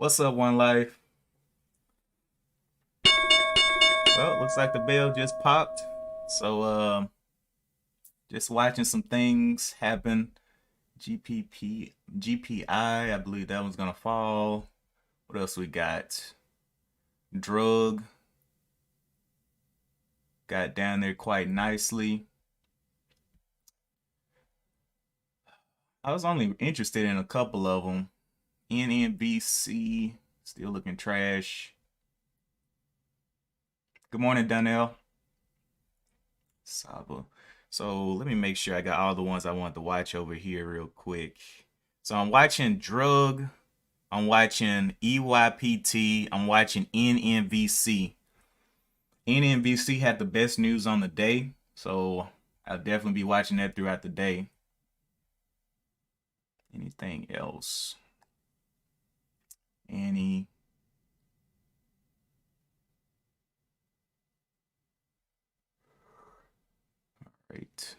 What's up, One Life? Well, looks like the bell just popped. So, just watching some things happen. GPP, GPI, I believe that one's gonna fall. What else we got? Drug got down there quite nicely. I was only interested in a couple of them. NNBC still looking trash. Good morning, Donnell. Saba. So let me make sure I got all the ones I want to watch over here real quick. So I'm watching Drug, I'm watching EYPT, I'm watching NNVC. NNVC had the best news on the day, so I'll definitely be watching that throughout the day. Anything else? Any? Right.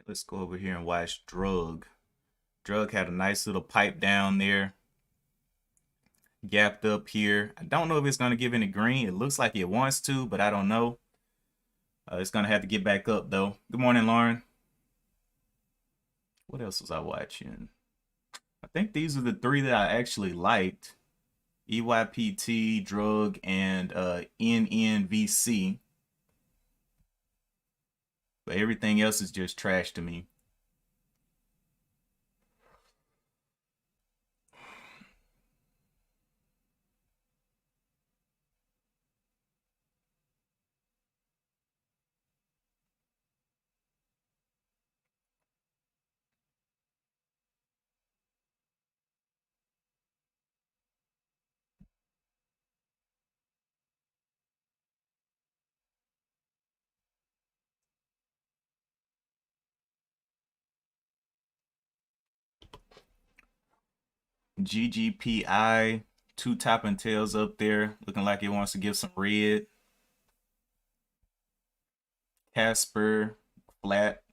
Let's go over here and watch Drug. Drug had a nice little pipe down there, gapped up here. I don't know if it's going to give any green. It looks like it wants to, but I don't know. It's going to have to get back up, though. Good morning, Lauren. What else was I watching? I think these are the three that I actually liked. EYPT, Drug, and NNVC. But everything else is just trash to me. GGPI, two top and tails up there, looking like it wants to give some red. Casper, flat.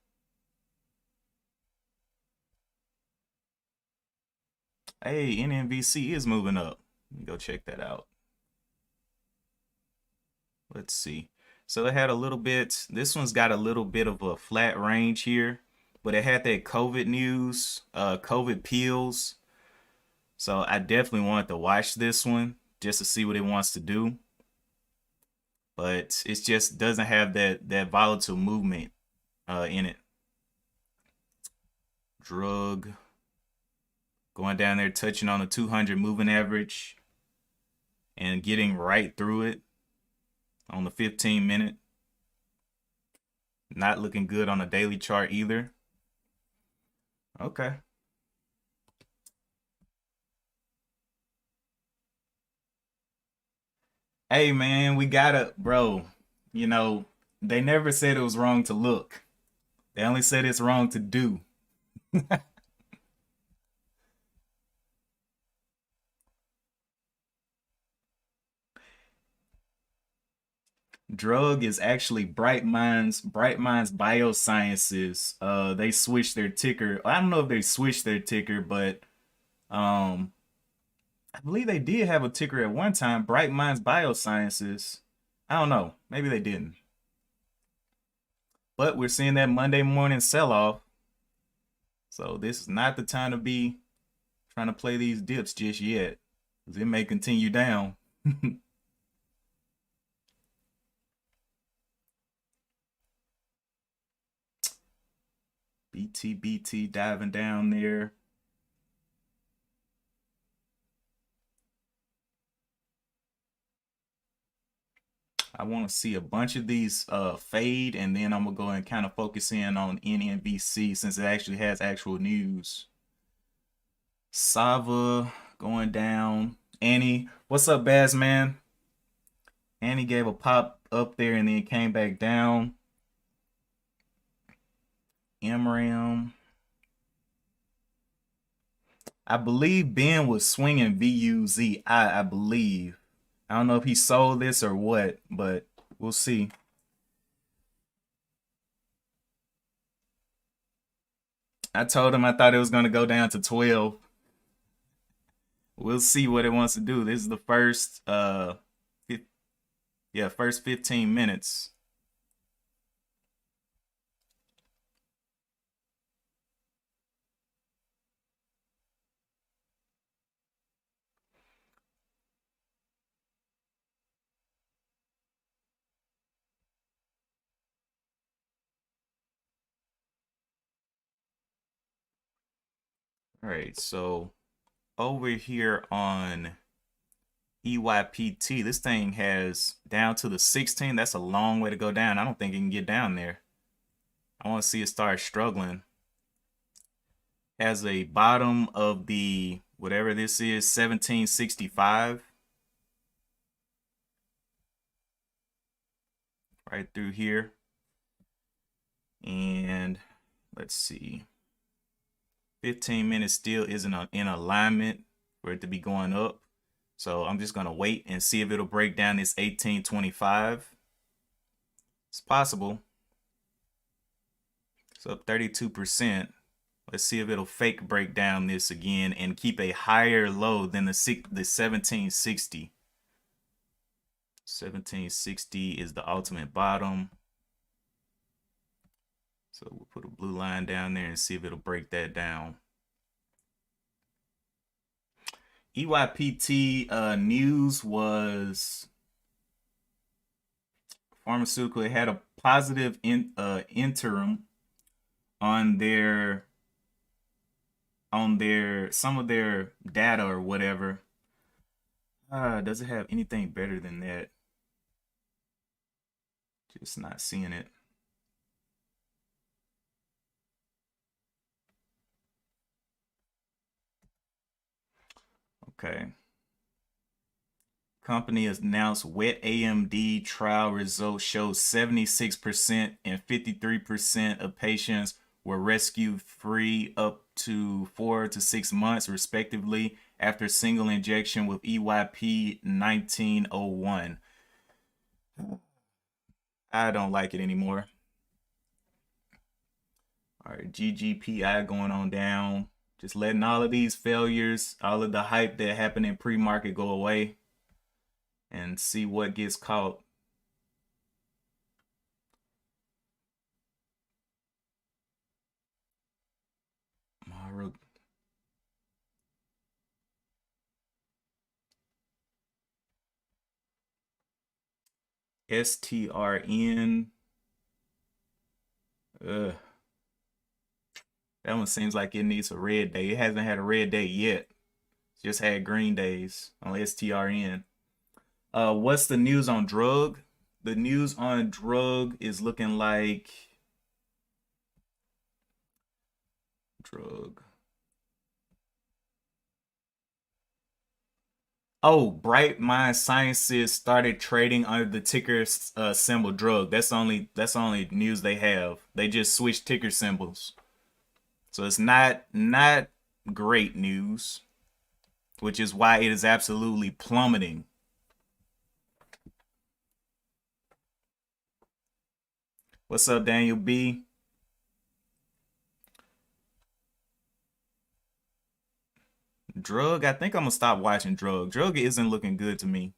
Hey, NNVC is moving up. Let me go check that out. Let's see. So it had a little bit, this one's got a little bit of a flat range here, but it had that COVID news, COVID pills. So I definitely wanted to watch this one just to see what it wants to do. But it just doesn't have that volatile movement in it. Drug going down there, touching on the 200 moving average and getting right through it on the 15-minute. Not looking good on a daily chart either. Okay. Hey man, we gotta, bro. You know, they never said it was wrong to look. They only said it's wrong to do. Drug is actually Bright Minds Biosciences. They switched their ticker. I don't know if they switched their ticker, but um I believe they did have a ticker at one time, Bright Minds Biosciences. I don't know. Maybe they didn't. But we're seeing that Monday morning sell off. So this is not the time to be trying to play these dips just yet, because it may continue down. BTBT diving down there. I want to see a bunch of these fade, and then I'm gonna go and kind of focus in on NNBC since it actually has actual news. Sava going down. Annie, what's up, Baz man? Annie gave a pop up there and then came back down. MRAM. I believe Ben was swinging VUZI. I believe. I don't know if he sold this or what, but we'll see. I told him I thought it was going to go down to 12. We'll see what it wants to do. This is the first first 15 minutes. All right, so over here on EYPT, this thing has down to the 16. That's a long way to go down. I don't think it can get down there. I want to see it start struggling. Has a bottom of the whatever this is, 1765. Right through here. And let's see. 15 minutes still isn't in alignment for it to be going up. So I'm just going to wait and see if it'll break down this 1825. It's possible. It's up 32%. Let's see if it'll fake break down this again and keep a higher low than the 1760. 1760 is the ultimate bottom. So we'll put a blue line down there and see if it'll break that down. EYPT news was pharmaceutical. It had a positive interim on some of their data or whatever. Does it have anything better than that? Just not seeing it. Okay. Company has announced wet AMD trial results show 76% and 53% of patients were rescue free up to 4 to 6 months respectively after single injection with EYP 1901. I don't like it anymore. All right, GGPI going on down. Just letting all of these failures, all of the hype that happened in pre-market go away and see what gets caught. Mara. STRN. Ugh. That one seems like it needs a red day. It hasn't had a red day yet. It's just had green days on STRN. What's the news on drug? The news on drug is looking like drug. Oh, Bright Mind Sciences started trading under the ticker symbol drug. That's the only news they have. They just switched ticker symbols. So it's not great news, which is why it is absolutely plummeting. What's up, Daniel B? Drug, I think I'm gonna stop watching Drug. Drug isn't looking good to me.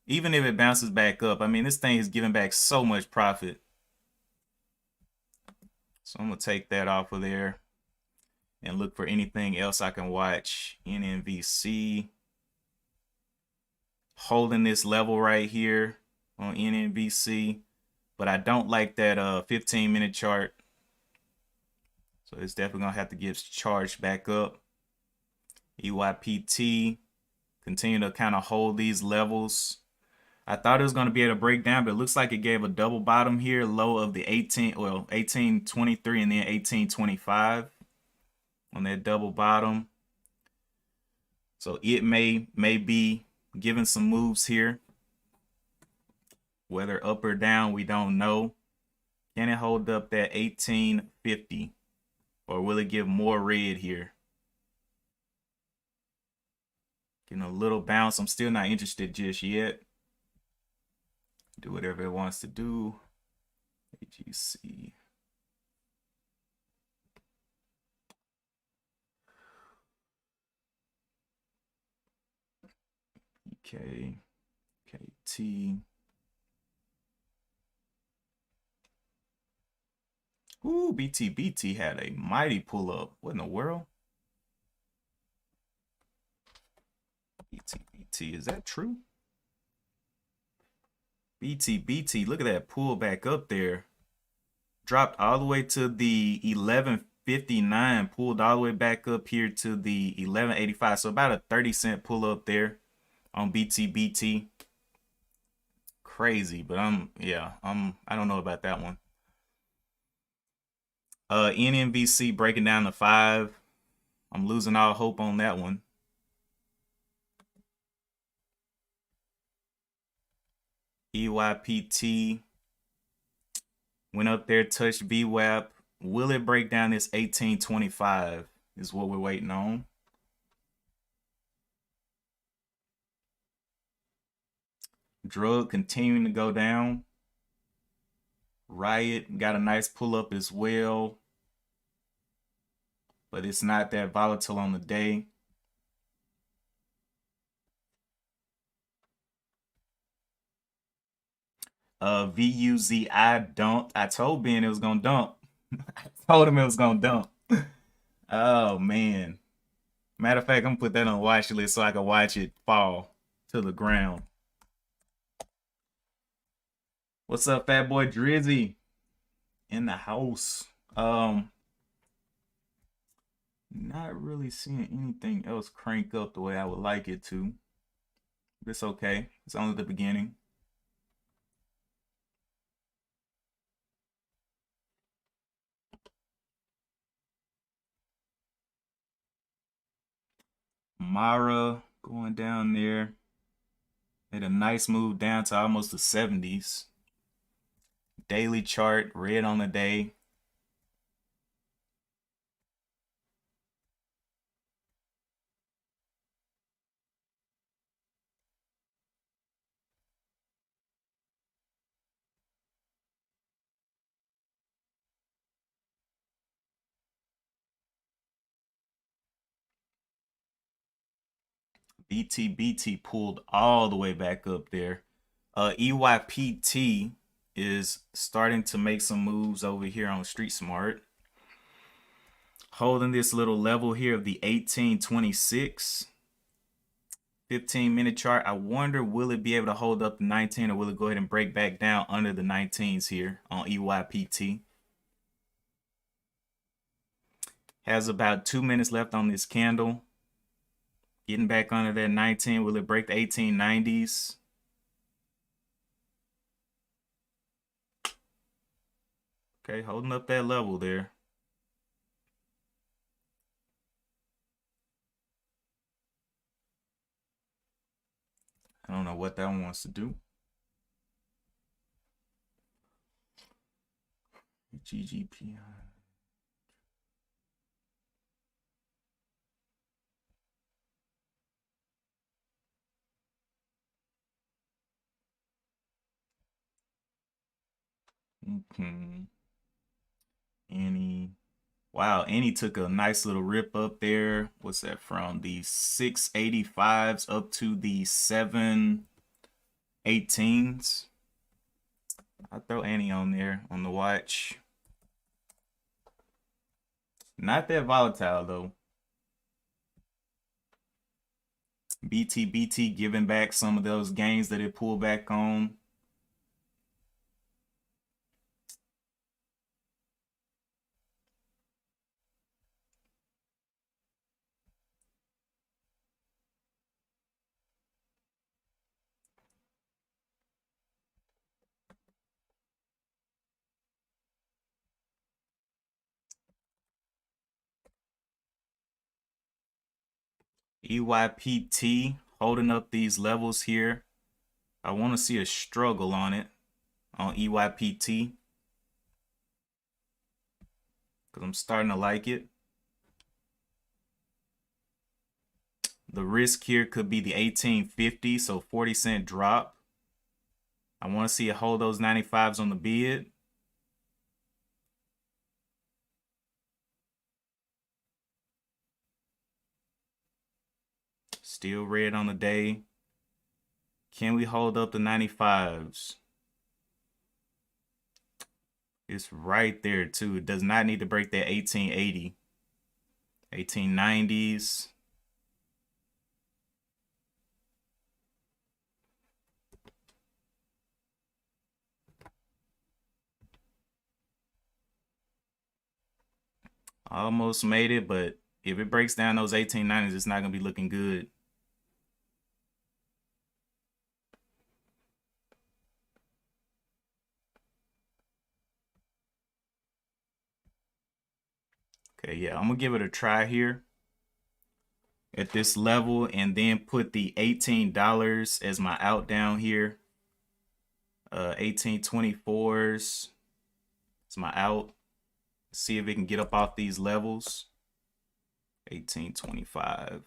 Even if it bounces back up, I mean, this thing is giving back so much profit. So I'm gonna take that off of there and look for anything else I can watch. NNVC holding this level right here on NNVC, but I don't like that 15-minute chart. So it's definitely gonna have to get charged back up. EYPT continue to kind of hold these levels. I thought it was going to be able to break down, but it looks like it gave a double bottom here, low of the 1823 and then 1825 on that double bottom. So it may be giving some moves here. Whether up or down, we don't know. Can it hold up that 1850? Or will it give more red here? Getting a little bounce. I'm still not interested just yet. Do whatever it wants to do. AGC. EK. KT. Ooh, BT had a mighty pull up. What in the world? BT, is that true? BT, look at that pull back up there. Dropped all the way to the 1159, pulled all the way back up here to the 1185. So about a 30-cent pull up there on BT. Crazy, but I don't know about that one. NMVC breaking down to 5. I'm losing all hope on that one. EYPT went up there, touched VWAP. Will it break down this 1825 is what we're waiting on. Drug continuing to go down. Riot got a nice pull up as well, but it's not that volatile on the day. VUZI dumped. I told Ben it was gonna dump. I told him it was gonna dump. Oh man. Matter of fact, I'm gonna put that on the watch list so I can watch it fall to the ground. What's up, fat boy Drizzy? In the house. Not really seeing anything else crank up the way I would like it to. But it's okay. It's only the beginning. Mara going down there. Made a nice move down to almost the 70s. Daily chart, red on the day. BT pulled all the way back up there. EYPT is starting to make some moves over here on Street Smart. Holding this little level here of the 1826. 15-minute chart. I wonder, will it be able to hold up the 19 or will it go ahead and break back down under the 19s here on EYPT? Has about 2 minutes left on this candle. Getting back under that 19. Will it break the 1890s? Okay, holding up that level there. I don't know what that one wants to do. GGPI. Okay. Annie. Wow, Annie took a nice little rip up there. What's that from? The 685s up to the 718s. I'll throw Annie on there on the watch. Not that volatile though. BT giving back some of those gains that it pulled back on. EYPT holding up these levels here. I want to see a struggle on it, on EYPT, because I'm starting to like it. The risk here could be the 1850, so 40-cent drop. I want to see it hold those 95s on the bid. Still red on the day. Can we hold up the 95s? It's right there too. It does not need to break that 1880. 1890s. Almost made it, but if it breaks down those 1890s, it's not going to be looking good. Okay, yeah, I'm going to give it a try here at this level and then put the $18 as my out down here. 1824s. It's my out. See if it can get up off these levels. 1825.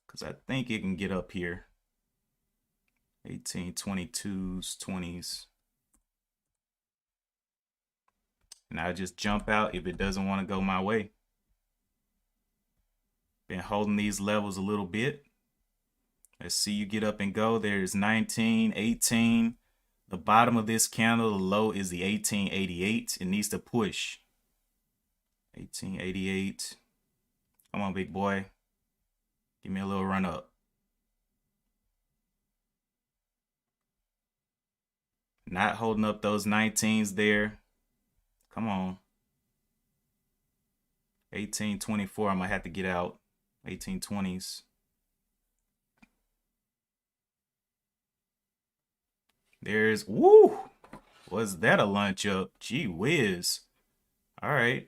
Because I think it can get up here. 1822s, 20s. And I just jump out if it doesn't want to go my way. Been holding these levels a little bit. Let's see you get up and go. There's 19, 18. The bottom of this candle, the low is the 1888. It needs to push. 1888. Come on, big boy. Give me a little run up. Not holding up those 19s there. Come on. 1824, I'm going to have to get out. 1820s. There's, woo! Was that a lunch up? Gee whiz. All right.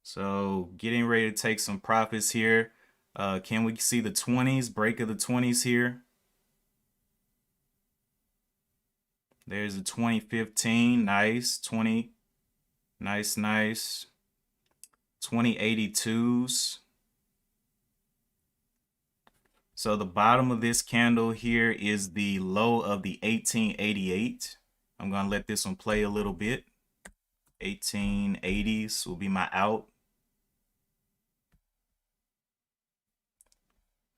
So getting ready to take some profits here. Can we see the 20s, break of the 20s here? There's a 2015, nice. 20, nice, nice. 2082s. So the bottom of this candle here is the low of the 1888. I'm going to let this one play a little bit. 1880s will be my out.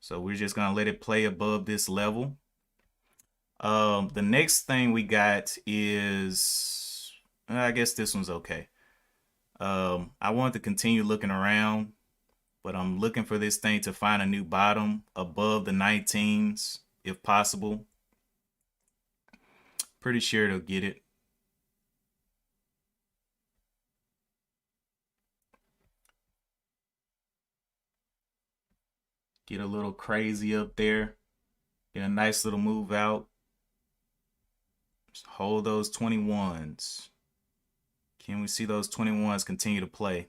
So we're just going to let it play above this level. The next thing we got is, I guess this one's okay. I want to continue looking around, but I'm looking for this thing to find a new bottom above the 19s, if possible. Pretty sure it'll get it. Get a little crazy up there. Get a nice little move out. Just hold those 21s. Can we see those 21s continue to play?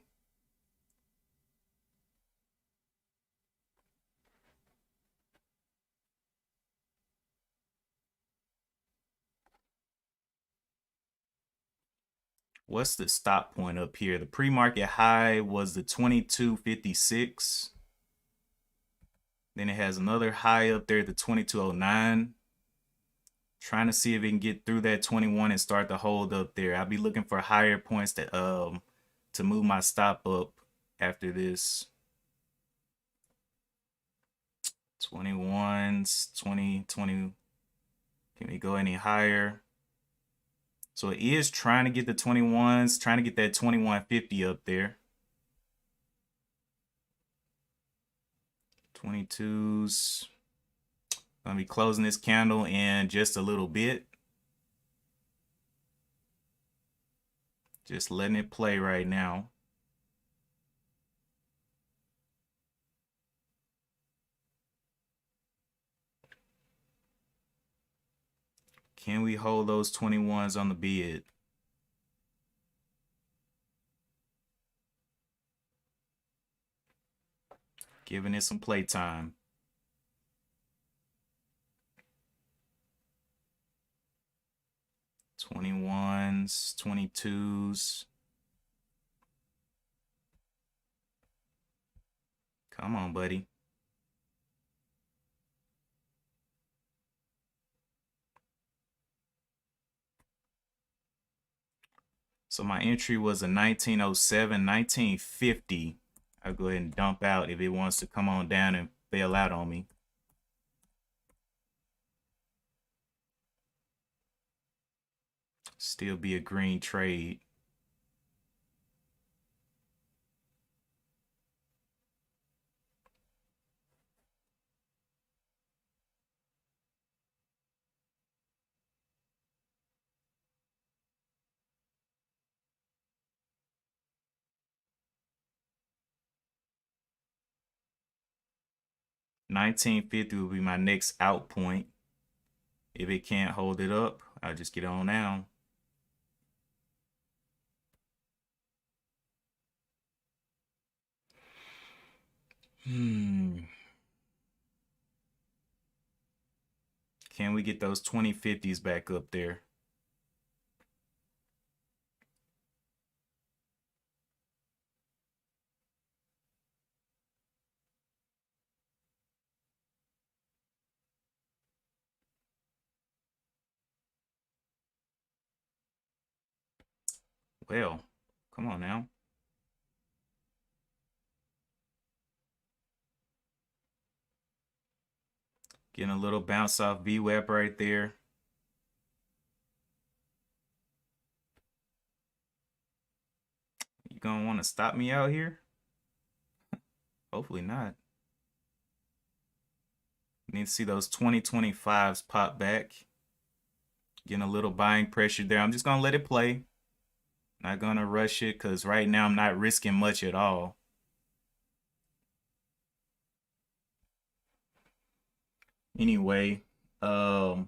What's the stop point up here? The pre-market high was the 22.56. Then it has another high up there at the 22.09. Trying to see if it can get through that 21 and start to hold up there. I'll be looking for higher points to move my stop up after this. 21s, 20, 20. Can we go any higher? So it is trying to get the 21s, trying to get that 2150 up there. 22s. Gonna be closing this candle in just a little bit. Just letting it play right now. Can we hold those 21s on the bid? Giving it some playtime. 21s, 22s. Come on, buddy. So my entry was a 1907, 1950. I'll go ahead and dump out if it wants to come on down and bail out on me. Still be a green trade. $19.50 will be my next out point. If it can't hold it up, I'll just get on down. Can we get those 2050s back up there? Well, come on now. Getting a little bounce off VWAP right there. You gonna want to stop me out here? Hopefully not. Need to see those 2025s pop back. Getting a little buying pressure there. I'm just gonna let it play. Not gonna rush it because right now I'm not risking much at all. Anyway, go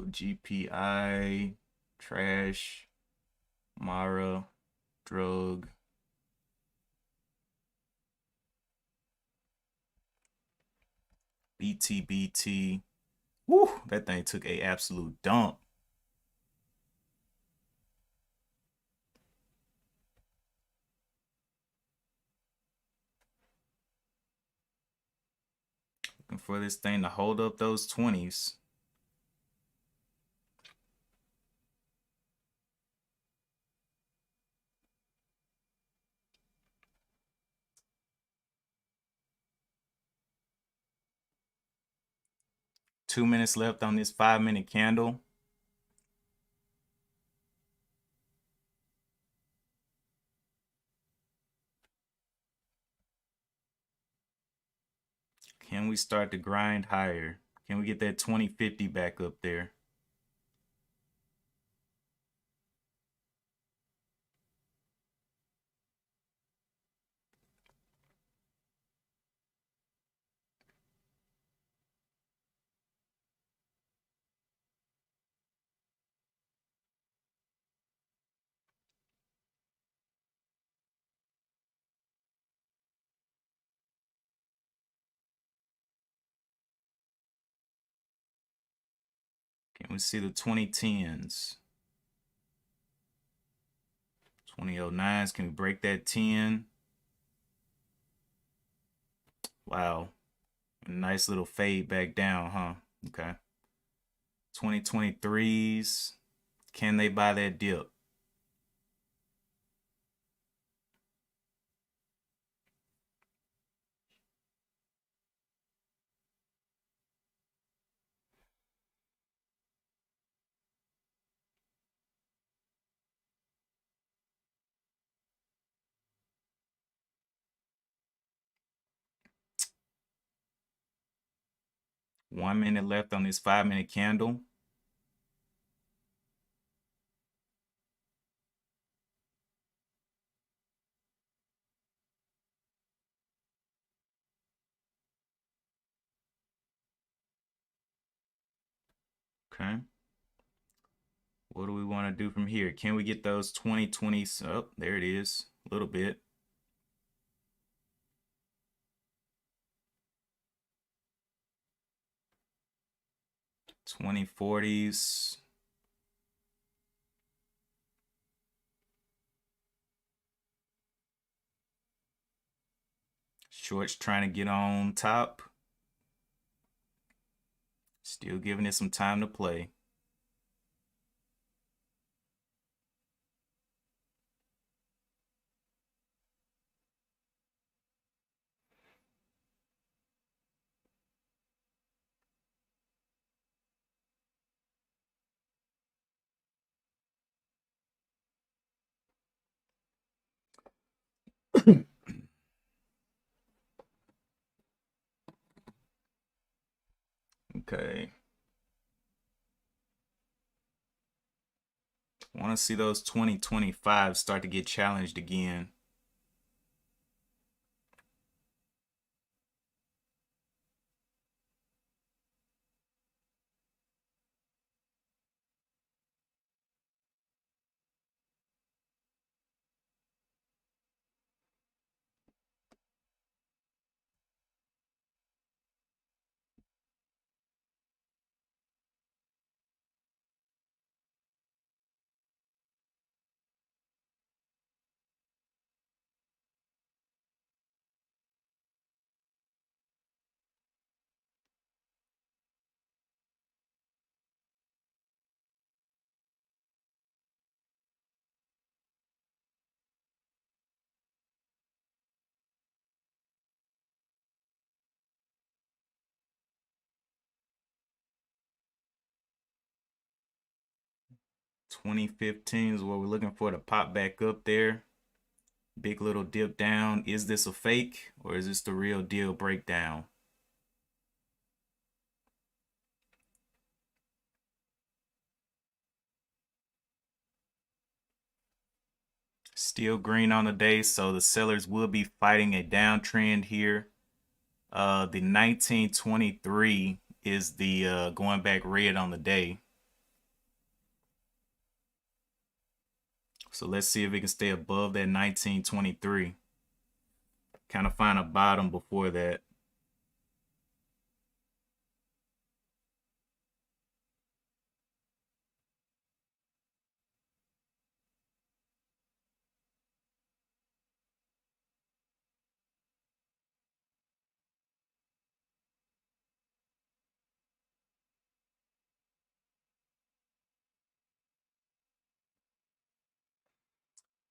GPI, trash, Mara, drug. BTBT. Woo, that thing took a absolute dump. Looking for this thing to hold up those 20s. $2 minutes left on this 5-minute candle. Can we start to grind higher? Can we get that 2050 back up there? Can we see the 2010s? 2009s, can we break that 10? Wow. A nice little fade back down, huh? Okay. 2023s, can they buy that dip? One minute left on this 5-minute candle. Okay. What do we want to do from here? Can we get those 2020? Oh, there it is. A little bit. 2040s. Shorts trying to get on top. Still giving it some time to play. Okay. Want to see those 2025 start to get challenged again. $20.15 is what we're looking for to pop back up there. Big little dip down. Is this a fake or is this the real deal breakdown? Still green on the day, so the sellers will be fighting a downtrend here. The 1923 is the going back red on the day. So let's see if it can stay above that 1923. Kind of find a bottom before that.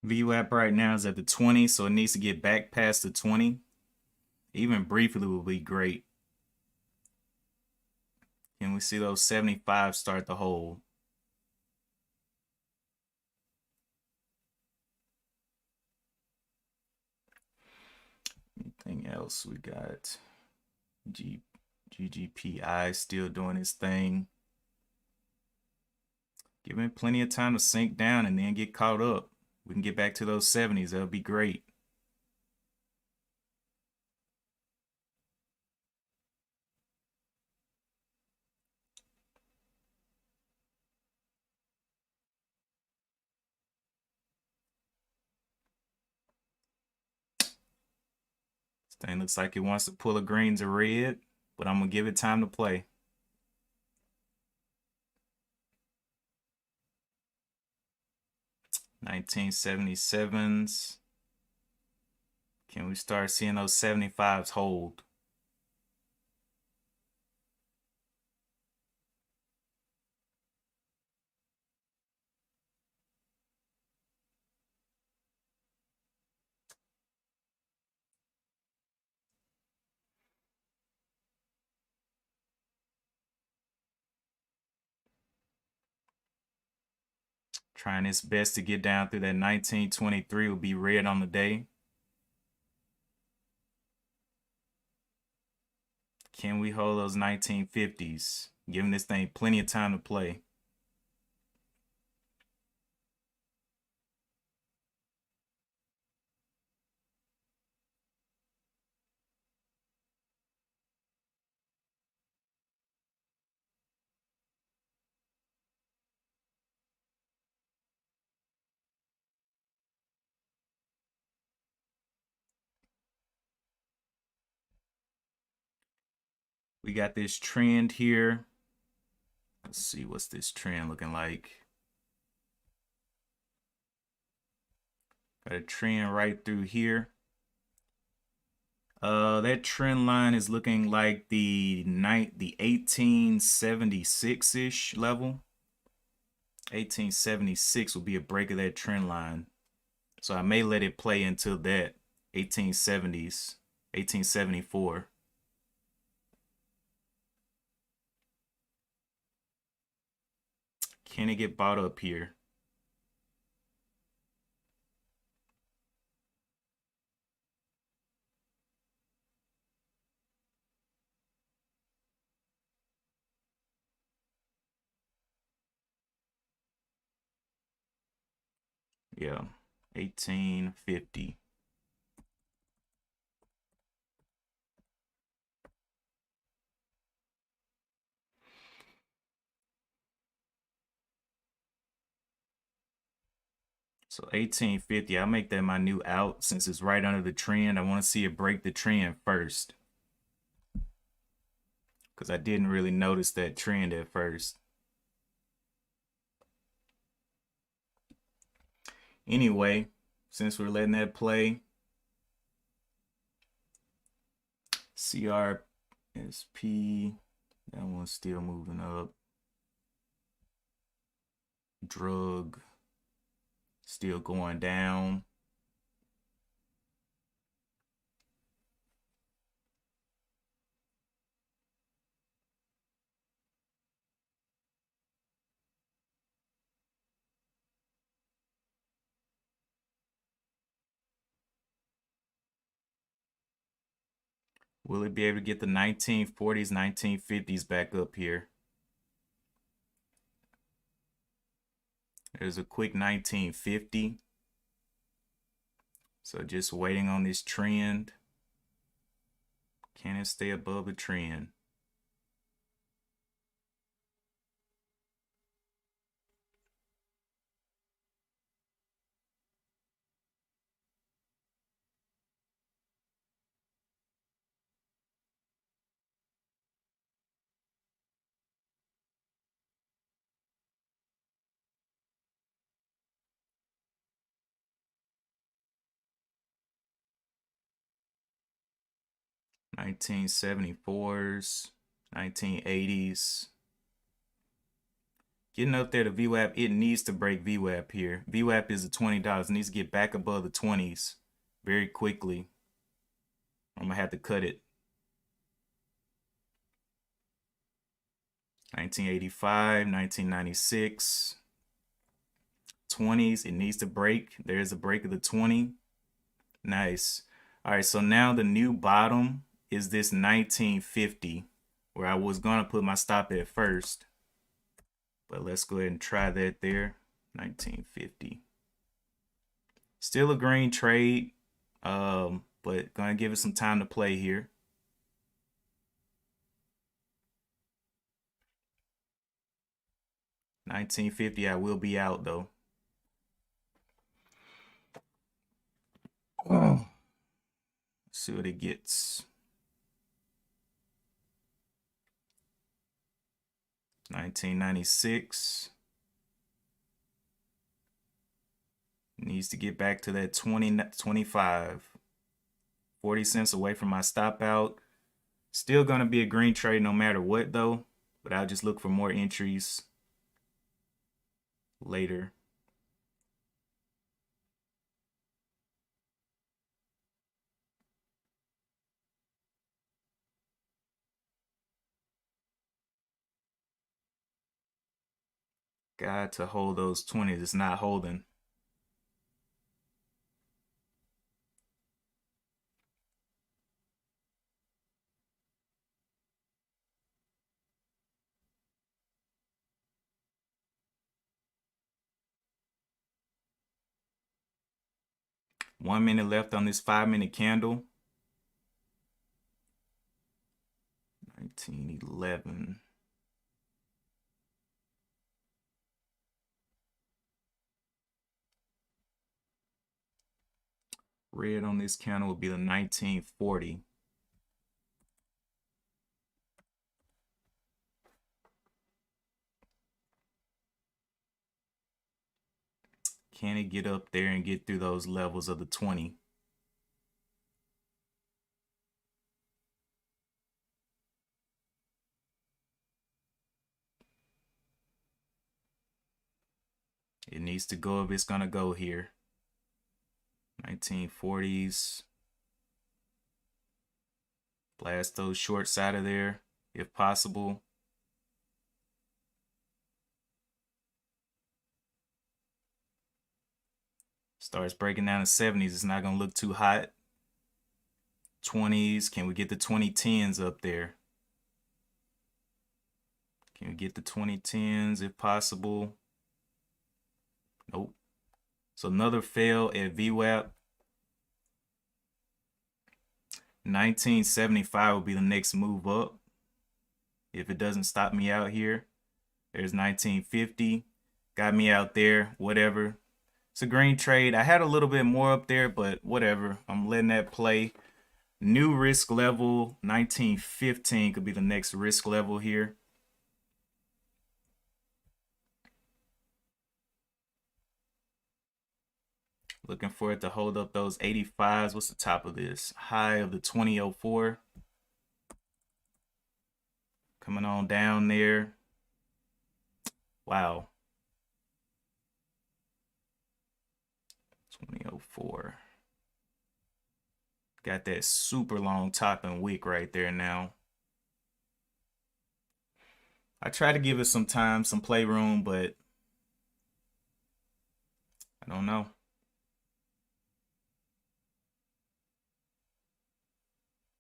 VWAP right now is at the 20, so it needs to get back past the 20. Even briefly will be great. Can we see those 75 start to hold? Anything else? We got GGPI still doing its thing. Giving plenty of time to sink down and then get caught up. We can get back to those 70s. That'll be great. This thing looks like it wants to pull a green to red, but I'm going to give it time to play. 1977s. Can we start seeing those 75s hold? Trying its best to get down through that 1923 will be red on the day. Can we hold those 1950s? Giving this thing plenty of time to play. We got this trend here. Let's see what's this trend looking like. Got a trend right through here. That trend line is looking like the 1876-ish level. 1876 will be a break of that trend line. So I may let it play until that 1870s, 1874. Can it get bought up here? Yeah, 1850. So 1850, I'll make that my new out since it's right under the trend. I want to see it break the trend first because I didn't really notice that trend at first. Anyway, since we're letting that play, CRSP, that one's still moving up. Drug, still going down. Will it be able to get the 1940s, 1950s back up here? There's a quick 1950. So just waiting on this trend. Can it stay above the trend? $1974s, 1980s. Getting up there to VWAP, it needs to break VWAP here. VWAP is the $20. It needs to get back above the 20s very quickly. I'm gonna have to cut it. 1985, 1996, 20s. It needs to break. There's a break of the 20. Nice. All right, so now the new bottom is this 1950, where I was gonna put my stop at first. But let's go ahead and try that there. 1950. Still a green trade, but gonna give it some time to play here. $19.50, I will be out though. Oh. See what it gets. 1996. Needs to get back to that 20, 25. 40 cents away from my stop out. Still going to be a green trade no matter what though. But I'll just look for more entries later. Got to hold those 20s. It's not holding. One minute left on this 5-minute candle. 1911. Red on this candle will be the 1940. Can it get up there and get through those levels of the 20? It needs to go if it's going to go here. 1940s. Blast those shorts out of there if possible. Starts breaking down the 70s. It's not going to look too hot. 20s. Can we get the 2010s up there? Can we get the 2010s if possible? Nope. So another fail at VWAP. 1975 will be the next move up if it doesn't stop me out here. There's 1950. Got me out there. Whatever. It's a green trade. I had a little bit more up there, but whatever. I'm letting that play. New risk level. 1915 could be the next risk level here. Looking for it to hold up those 85s. What's the top of this? High of the 2004. Coming on down there. Wow. 2004. Got that super long top and wick right there now. I try to give it some time, some playroom, but I don't know.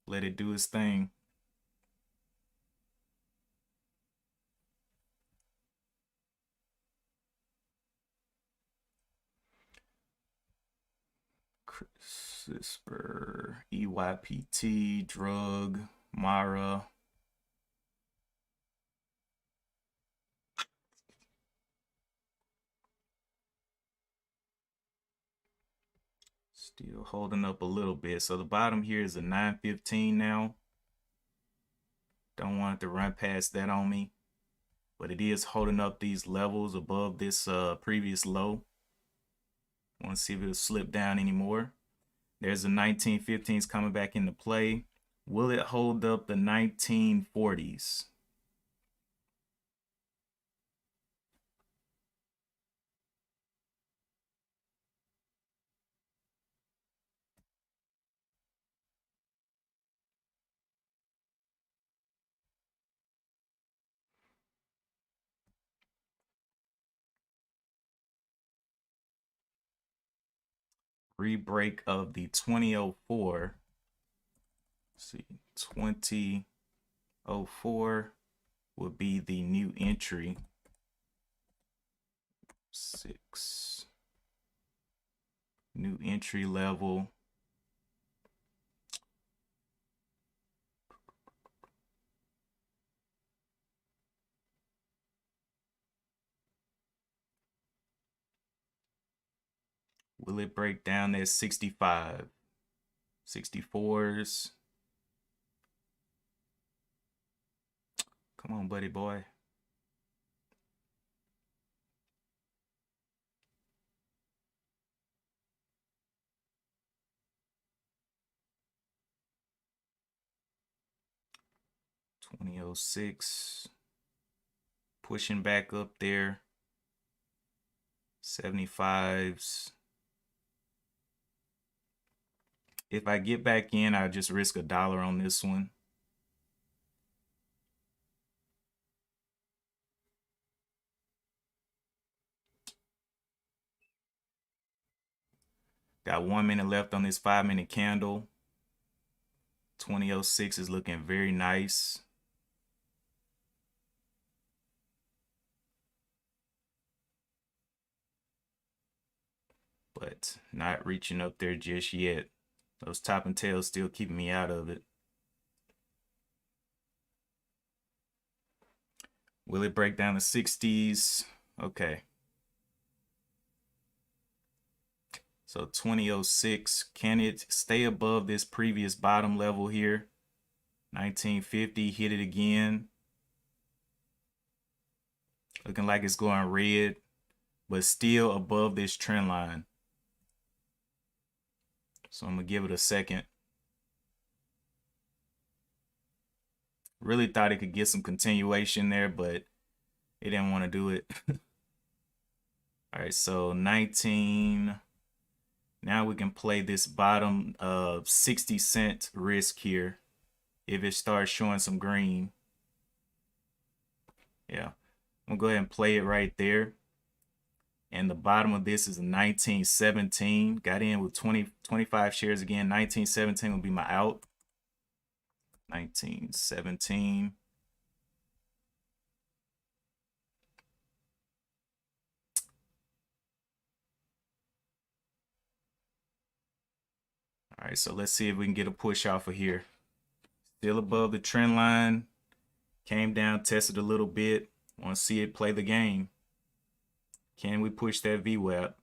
Let it do its thing. CRISPR, EYPT, drug, Mara. Still holding up a little bit. So the bottom here is a 915 now. Don't want it to run past that on me. But it is holding up these levels above this previous low. Want to see if it'll slip down anymore. There's the 1915s coming back into play. Will it hold up the 1940s? Rebreak of the 2004. Let's see, 2004 would be the new entry. 6. New entry level. Will it break down at 65? 64s. Come on, buddy boy. $20.06. Pushing back up there. 75s. If I get back in, I'll just risk $1 on this one. Got 1 minute left on this 5-minute candle. 20.06 is looking very nice. But not reaching up there just yet. Those top and tails still keeping me out of it. Will it break down to 60s? Okay. So 20.06, can it stay above this previous bottom level here? 1950, hit it again. Looking like it's going red. but still above this trend line. So I'm gonna give it a second. Really thought it could get some continuation there, but it didn't want to do it. All right, so 19. Now we can play this bottom 60-cent risk here. If it starts showing some green. Yeah, I'm gonna go ahead and play it right there. And the bottom of this is a 1917. Got in with 25 shares again. 1917 will be my out. 1917. All right, so let's see if we can get a push off of here. Still above the trend line. Came down, tested a little bit. Want to see it play the game. Can we push that VWAP?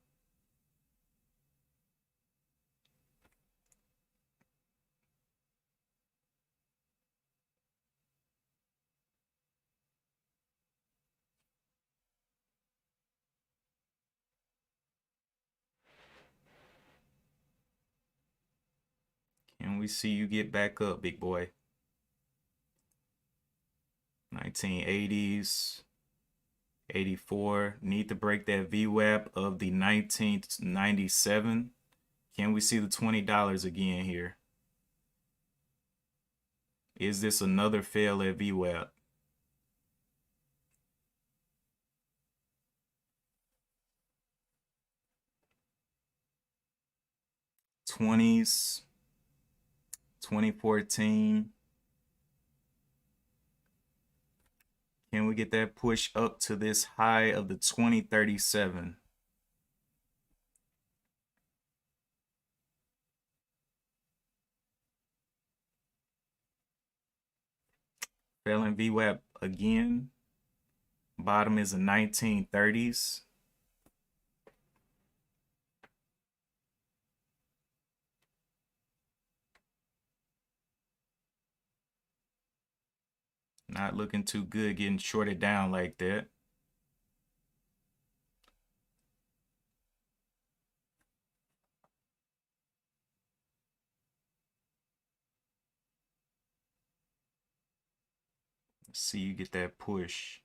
Can we see you get back up, big boy? 1980s, 84. Need to break that VWAP of the 1997. Can we see the $20 again here? Is this another fail at VWAP? '20s, 2014. Can we get that push up to this high of the 2037? Failing VWAP again. Bottom is the 1930s. Not looking too good getting shorted down like that. Let's see you get that push.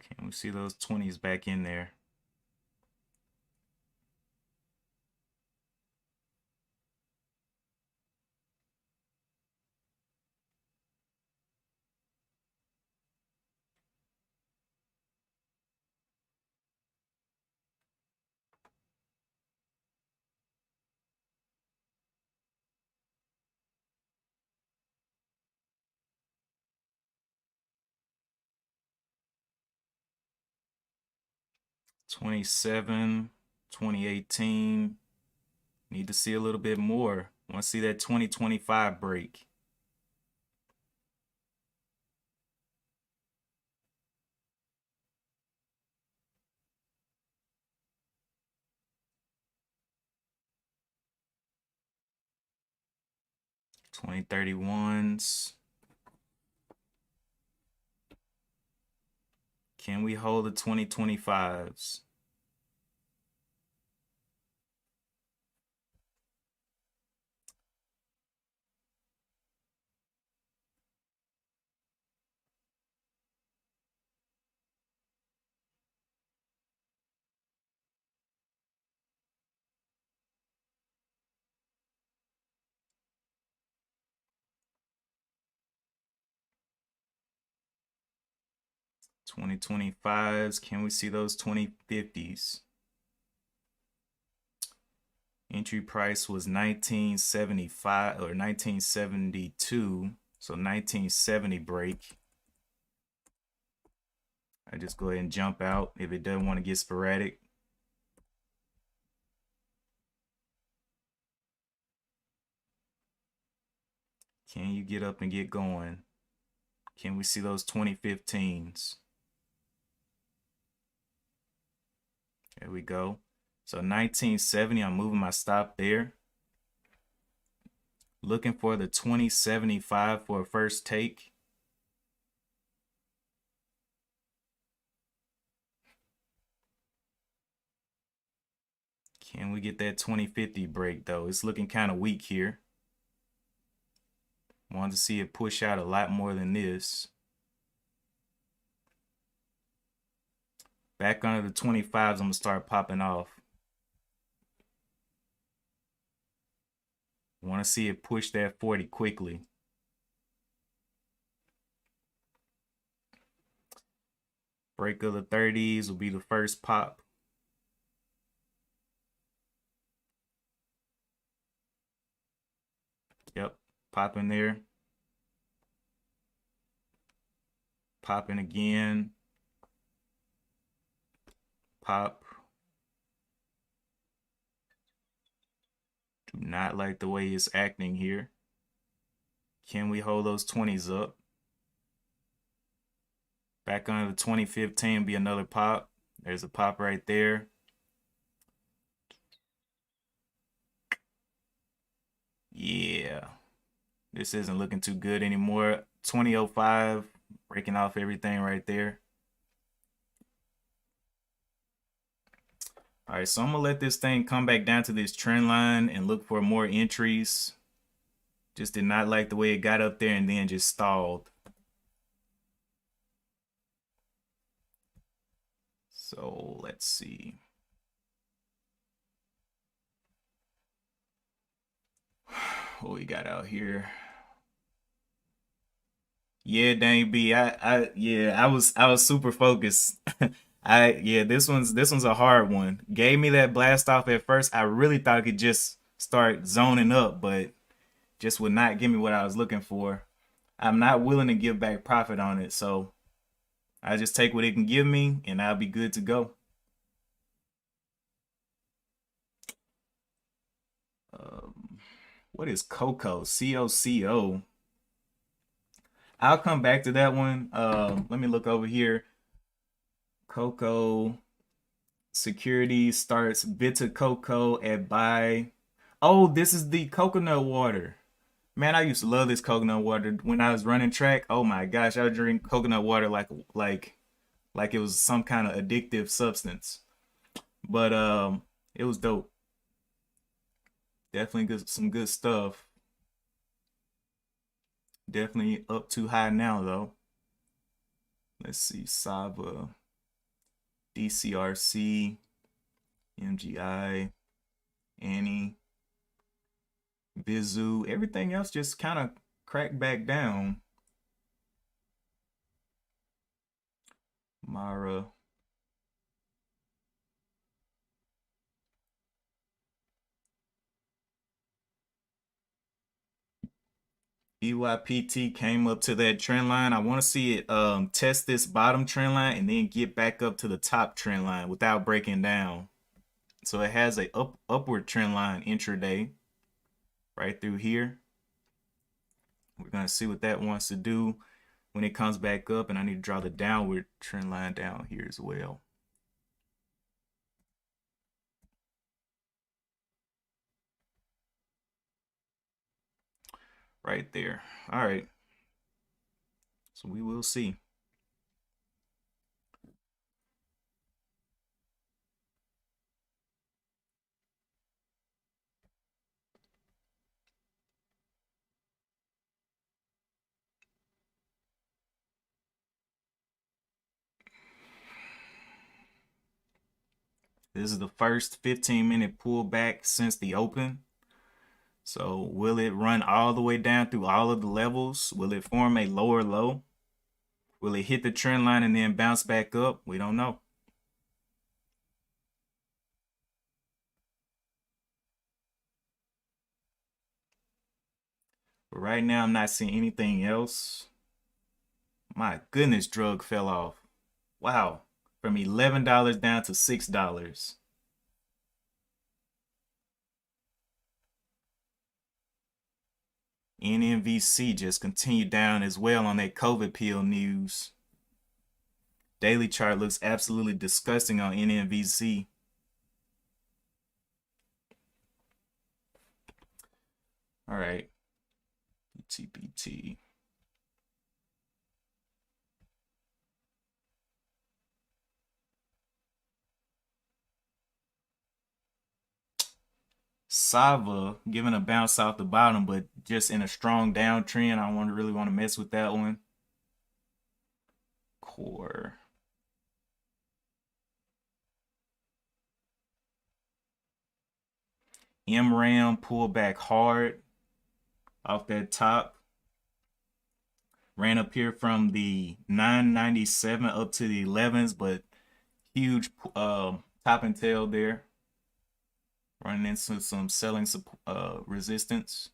Can we see those 20s back in there? '27, 2018. Need to see a little bit more. Want to see that 2025 break. '2031s. Can we hold the 2025s? '2025s. Can we see those 2050s? Entry price was 1975 or 1972. So 1970 break. I just go ahead and jump out if it doesn't want to get sporadic. Can you get up and get going? Can we see those 2015s? There we go. So 1970, I'm moving my stop there. Looking for the 2075 for a first take. Can we get that 2050 break though? It's looking kind of weak here. Wanted to see it push out a lot more than this. Back under the 25s, I'm going to start popping off. Want to see it push that 40 quickly. Break of the 30s will be the first pop. Yep, popping there. Popping again. Pop. Do not like the way it's acting here. Can we hold those 20s up? Back under the 2015 be another pop. There's a pop right there. Yeah. This isn't looking too good anymore. 2005, breaking off everything right there. All right, so I'm gonna let this thing come back down to this trend line and look for more entries. Just did not like the way it got up there and then just stalled. So let's see. What we got out here? Yeah, dang B, I was super focused. This one's a hard one. Gave me that blast off at first. I really thought I could just start zoning up, but just would not give me what I was looking for. I'm not willing to give back profit on it, so I just take what it can give me and I'll be good to go. What is Coco? COCO. I'll come back to that one. Let me look over here. Coco security starts Vita Coco at buy. Oh, this is the coconut water. Man, I used to love this coconut water when I was running track. Oh my gosh, I would drink coconut water like it was some kind of addictive substance. But it was dope. Definitely good, some good stuff. Definitely up too high now though. Let's see, Sava, DCRC, MGI, Annie, Vizu. Everything else just kind of cracked back down. Mara. EYPT came up to that trend line. I want to see it test this bottom trend line and then get back up to the top trend line without breaking down. So it has a upward trend line intraday right through here. We're going to see what that wants to do when it comes back up, and I need to draw the downward trend line down here as well. Right there. All right. So we will see. This is the first 15-minute pullback since the open. So will it run all the way down through all of the levels? Will it form a lower low? Will it hit the trend line and then bounce back up? We don't know. But right now, I'm not seeing anything else. My goodness, drug fell off. Wow. From $11 down to $6. NMVC just continued down as well on that COVID pill news. Daily chart looks absolutely disgusting on NMVC. All right. TPT. Sava giving a bounce off the bottom, but just in a strong downtrend. I don't really want to mess with that one. Core. MRAM pulled back hard off that top. Ran up here from the 997 up to the 11s, but huge top and tail there. Running into some selling resistance.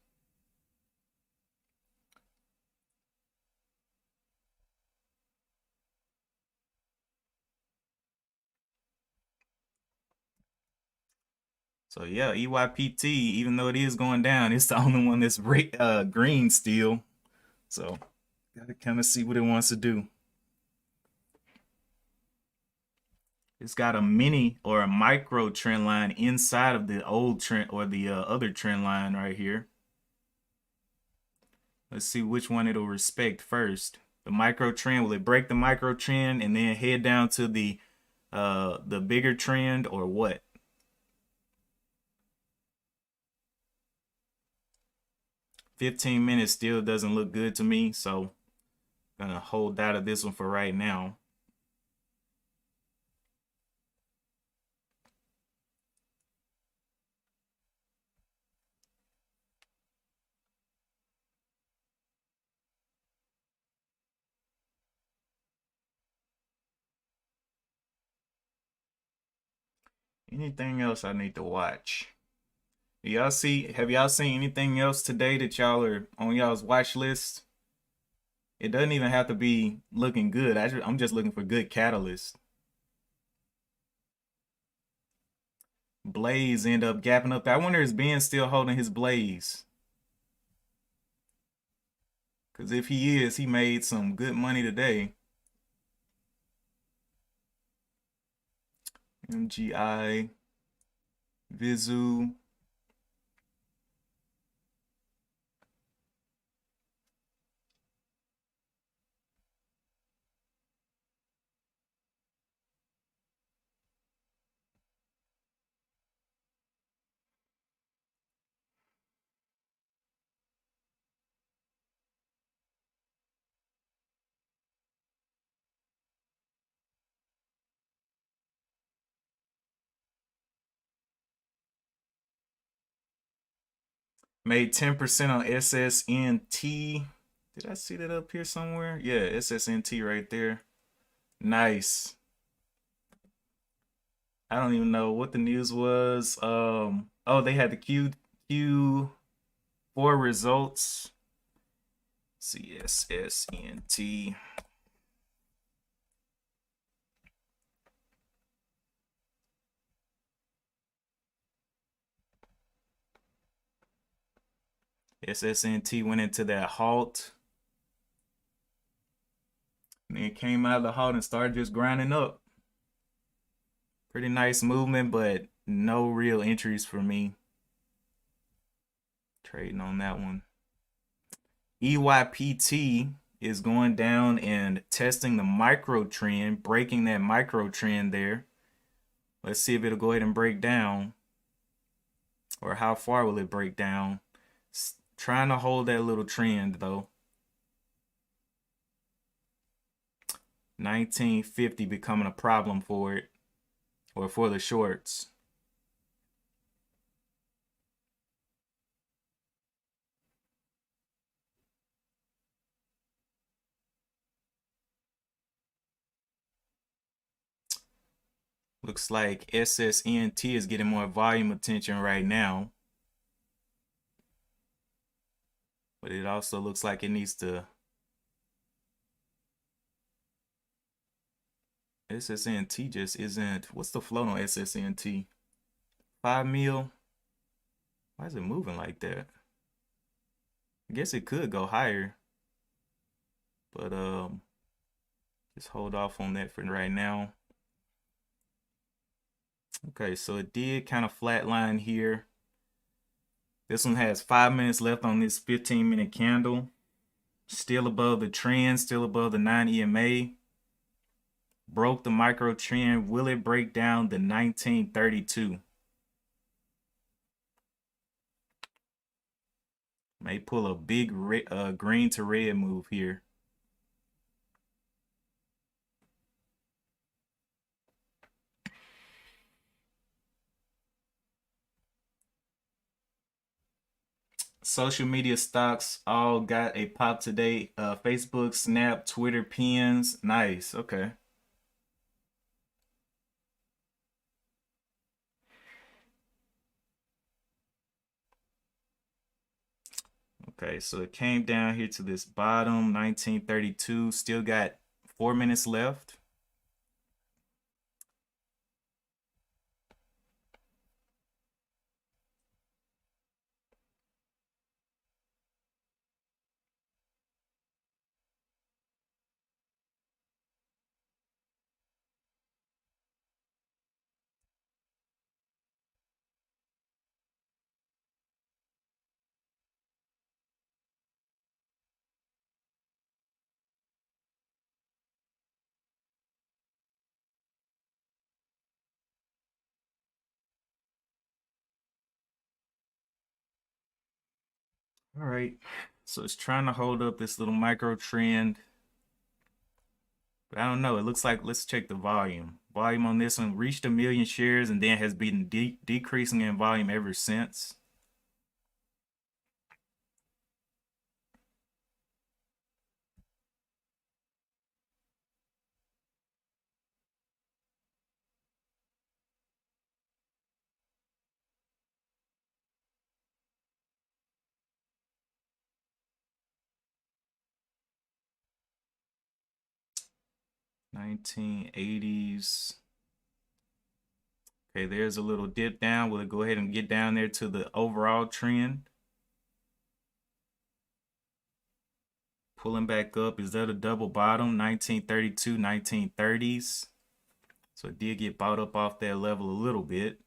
So yeah, EYPT, even though it is going down, it's the only one that's green still. So gotta kind of see what it wants to do. It's got a mini or a micro trend line inside of the old trend or the other trend line right here. Let's see which one it'll respect first. The micro trend, will it break the micro trend and then head down to the bigger trend, or what? $15 still doesn't look good to me, so I'm gonna hold out of this one for right now. Anything else I need to watch? Have y'all seen anything else today that y'all are on y'all's watch list? It doesn't even have to be looking good. I'm just looking for good catalysts. Blaze end up gapping up. I wonder is Ben still holding his Blaze? Because if he is, he made some good money today. MGI, Vizu. Made 10% on SSNT. Did I see that up here somewhere? Yeah, SSNT right there. Nice. I don't even know what the news was. Oh, they had the Q4 results. CSSNT. SSNT went into that halt. And then came out of the halt and started just grinding up. Pretty nice movement, but no real entries for me. Trading on that one. EYPT is going down and testing the micro trend, breaking that micro trend there. Let's see if it'll go ahead and break down, or how far will it break down. Trying to hold that little trend though. 1950 becoming a problem for it, or for the shorts. Looks like SSNT is getting more volume attention right now. But it also looks like it needs to. SSNT just isn't. What's the float on SSNT? 5 mil. Why is it moving like that? I guess it could go higher. But just hold off on that for right now. Okay, so it did kind of flatline here. This one has 5 minutes left on this 15-minute candle. Still above the trend, still above the 9 EMA. Broke the micro trend. Will it break down the 1932? May pull a big green to red move here. Social media stocks all got a pop today. Facebook, Snap, Twitter, pins. Nice. Okay. Okay, so it came down here to this bottom, 1932. Still got 4 minutes left. All right. So it's trying to hold up this little micro trend. But I don't know. It looks like, let's check the volume. Volume on this one reached 1 million shares and then has been decreasing in volume ever since. $19.80s. Okay, there's a little dip down. We'll go ahead and get down there to the overall trend. Pulling back up. Is that a double bottom? 1932, 1930s. So it did get bought up off that level a little bit.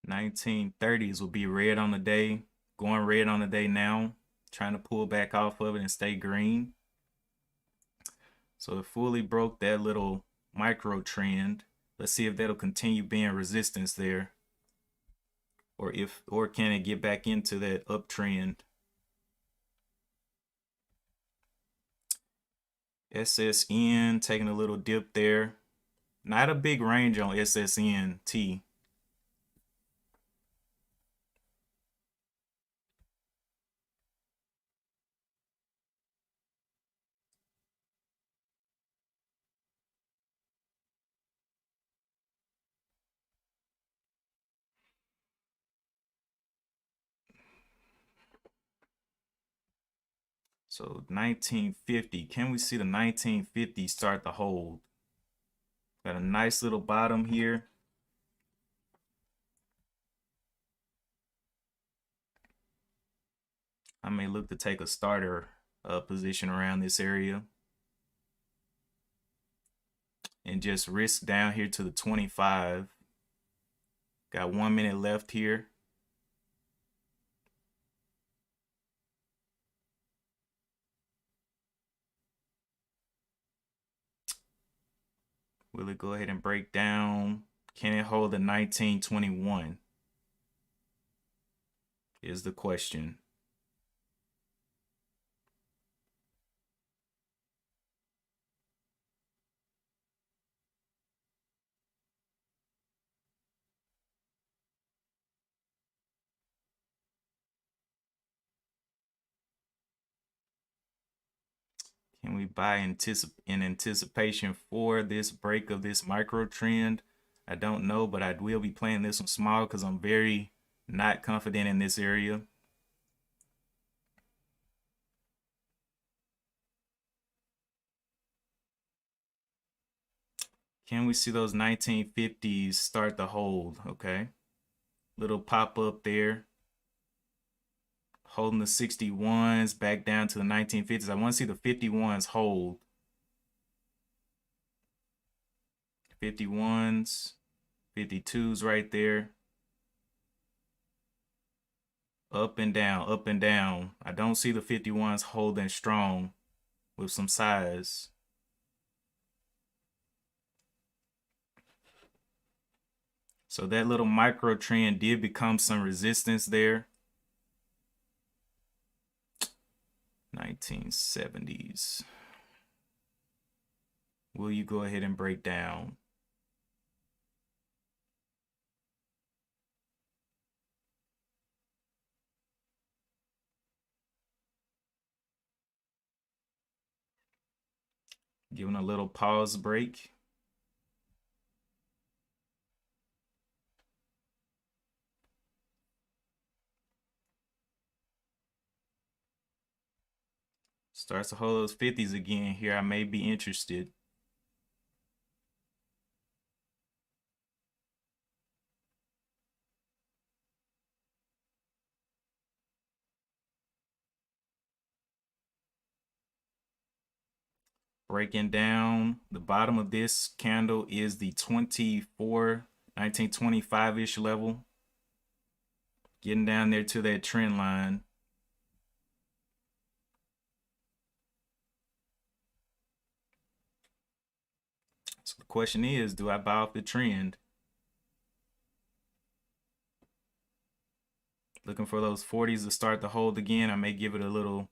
$19.30s will be red on the day. Going red on the day now. Trying to pull back off of it and stay green. So it fully broke that little micro trend. Let's see if that'll continue being resistance there. Or can it get back into that uptrend? SSN taking a little dip there. Not a big range on SSNT. So 1950, can we see the 1950 start to hold? Got a nice little bottom here. I may look to take a starter position around this area. And just risk down here to the 25. Got 1 minute left here. Will it go ahead and break down? Can it hold the 1921? Is the question. Can we buy in anticipation for this break of this micro trend? I don't know, but I will be playing this one small because I'm very not confident in this area. Can we see those 1950s start to hold? Okay. Little pop up there. Holding the 61s back down to the 1950s. I want to see the 51s hold. 51s, 52s right there. Up and down, up and down. I don't see the 51s holding strong with some size. So that little micro trend did become some resistance there. 1970s. Will you go ahead and break down? Giving a little pause break. Starts to hold those 50s again here. I may be interested. Breaking down, the bottom of this candle is the 1925-ish level. Getting down there to that trend line. So the question is, do I buy off the trend? Looking for those 40s to start to hold again. I may give it a little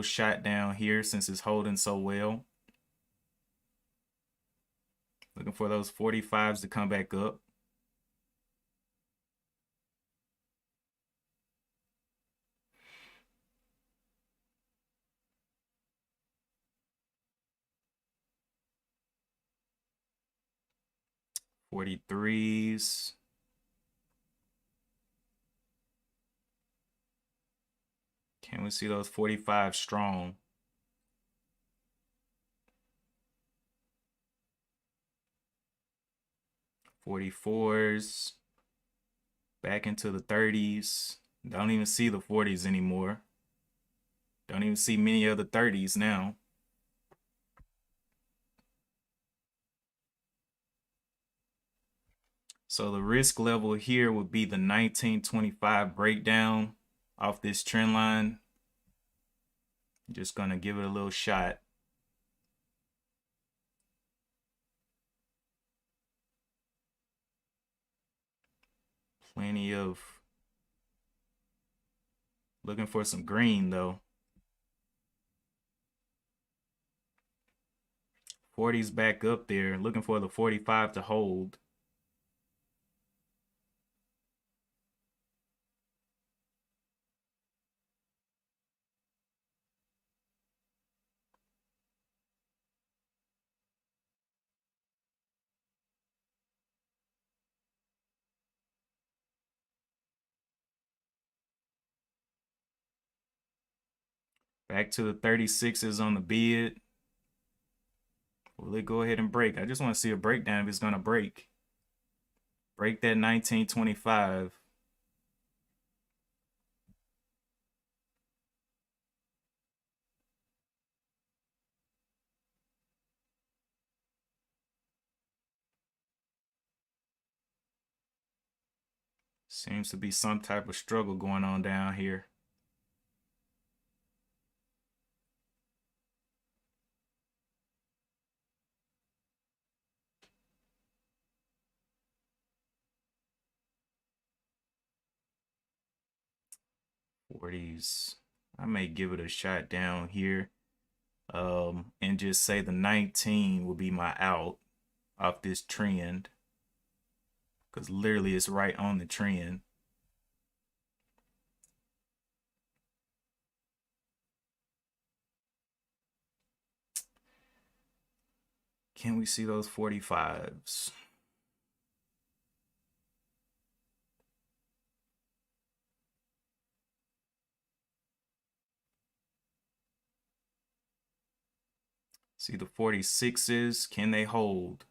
shot down here since it's holding so well. Looking for those 45s to come back up. $43s. Can we see those 45 strong? $44s. Back into the 30s. Don't even see the 40s anymore. Don't even see many of the 30s now. So the risk level here would be the 1925 breakdown off this trend line. Just gonna give it a little shot. Plenty of looking for some green though. 40's back up there, looking for the 45 to hold. Back to the 36s on the bid. Will it go ahead and break? I just want to see a breakdown if it's going to break. Break that 1925. Seems to be some type of struggle going on down here. $40s. I may give it a shot down here. And just say the 19 will be my out off this trend. Because literally it's right on the trend. Can we see those 45s? See the 46s. Can they hold?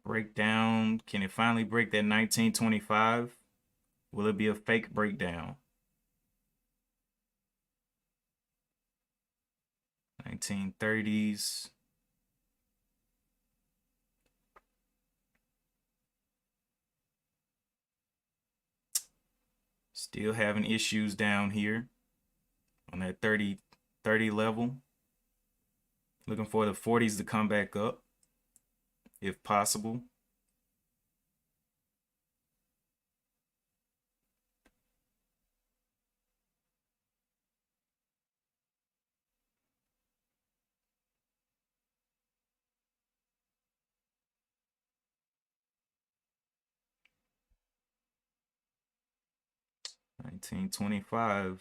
Breakdown. Can it finally break that 1925? Will it be a fake breakdown? 1930s. Still having issues down here on that 30 level. Looking for the 40s to come back up if possible. $19.25.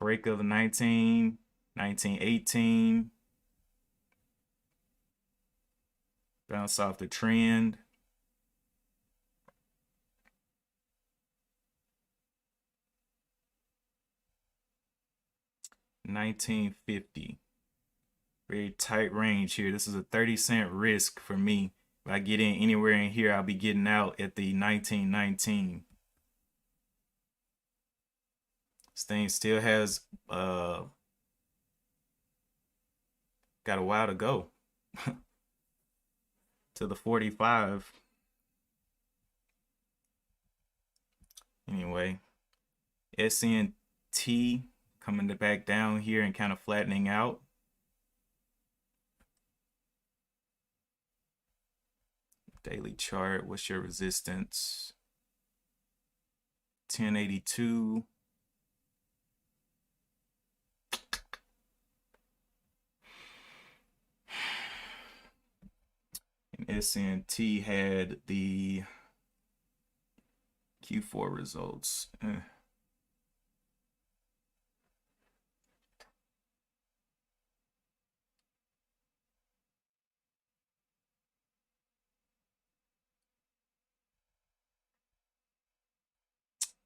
Break of 1918. Bounce off the trend. $19.50. Very tight range here. This is a 30-cent risk for me. If I get in anywhere in here, I'll be getting out at the 1919. This thing still has got a while to go to the 45. Anyway, SNT coming back down here and kind of flattening out. Daily chart, what's your resistance? 1082. And SNT had the Q4 results.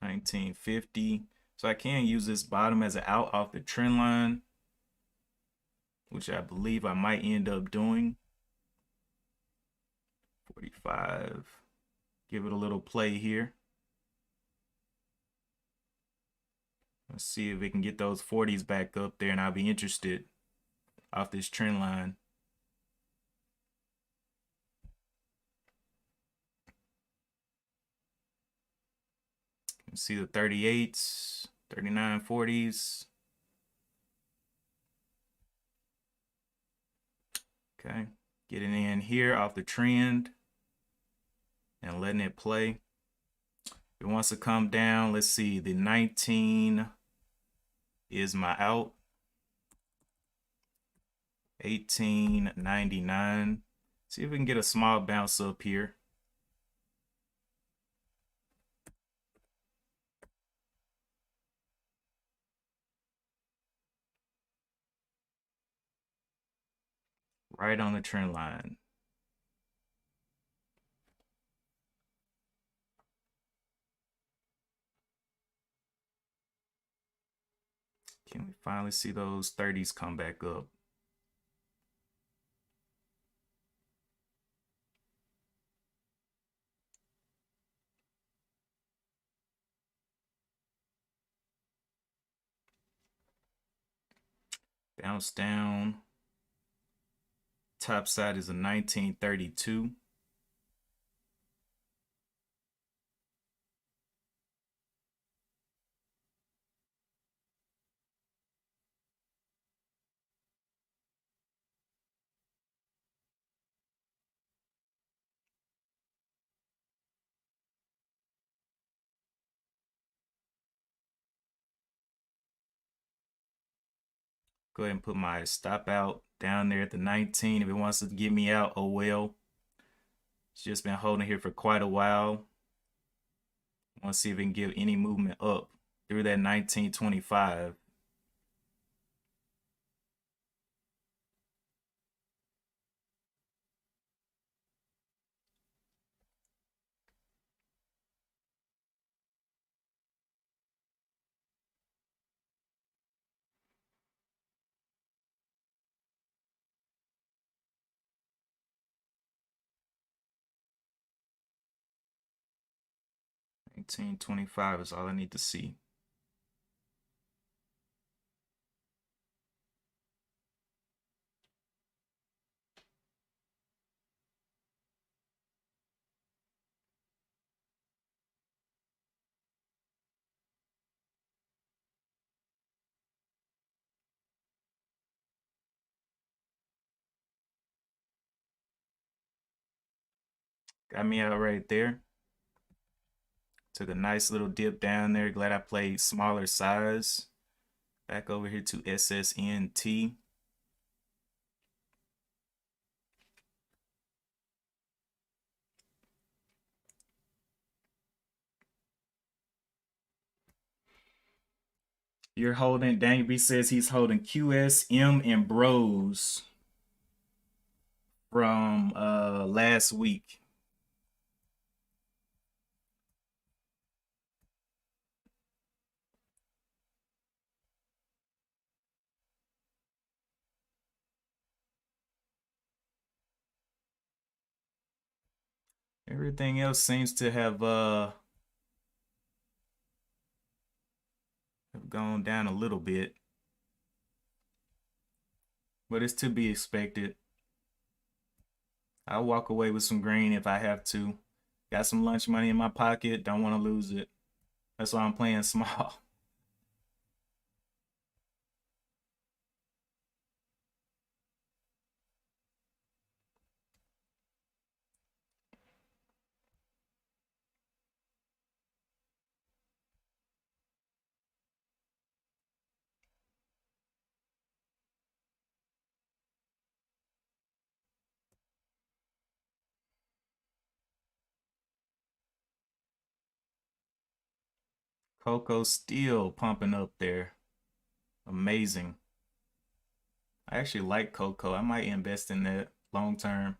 1950. So I can use this bottom as an out off the trend line, which I believe I might end up doing. 45. Give it a little play here. Let's see if we can get those 40s back up there, and I'll be interested off this trend line. See the 38s, 39, 40s. Okay, getting in here off the trend and letting it play. If it wants to come down, let's see, the 19 is my out. 18.99. See if we can get a small bounce up here. Right on the trend line. Can we finally see those 30s come back up? Bounce down. Top side is a 1932. Go ahead and put my stop out down there at the 19. If it wants to get me out, oh well. It's just been holding here for quite a while. Want to see if it can give any movement up through that 1925. $19.25 is all I need to see. Got me out right there. Took a nice little dip down there. Glad I played smaller size. Back over here to SSNT. You're holding, Daniel B says he's holding QSM and Bros from last week. Everything else seems to have gone down a little bit, but it's to be expected. I'll walk away with some green if I have to. Got some lunch money in my pocket. Don't want to lose it. That's why I'm playing small. Cocoa still pumping up there. Amazing. I actually like Cocoa. I might invest in that long term.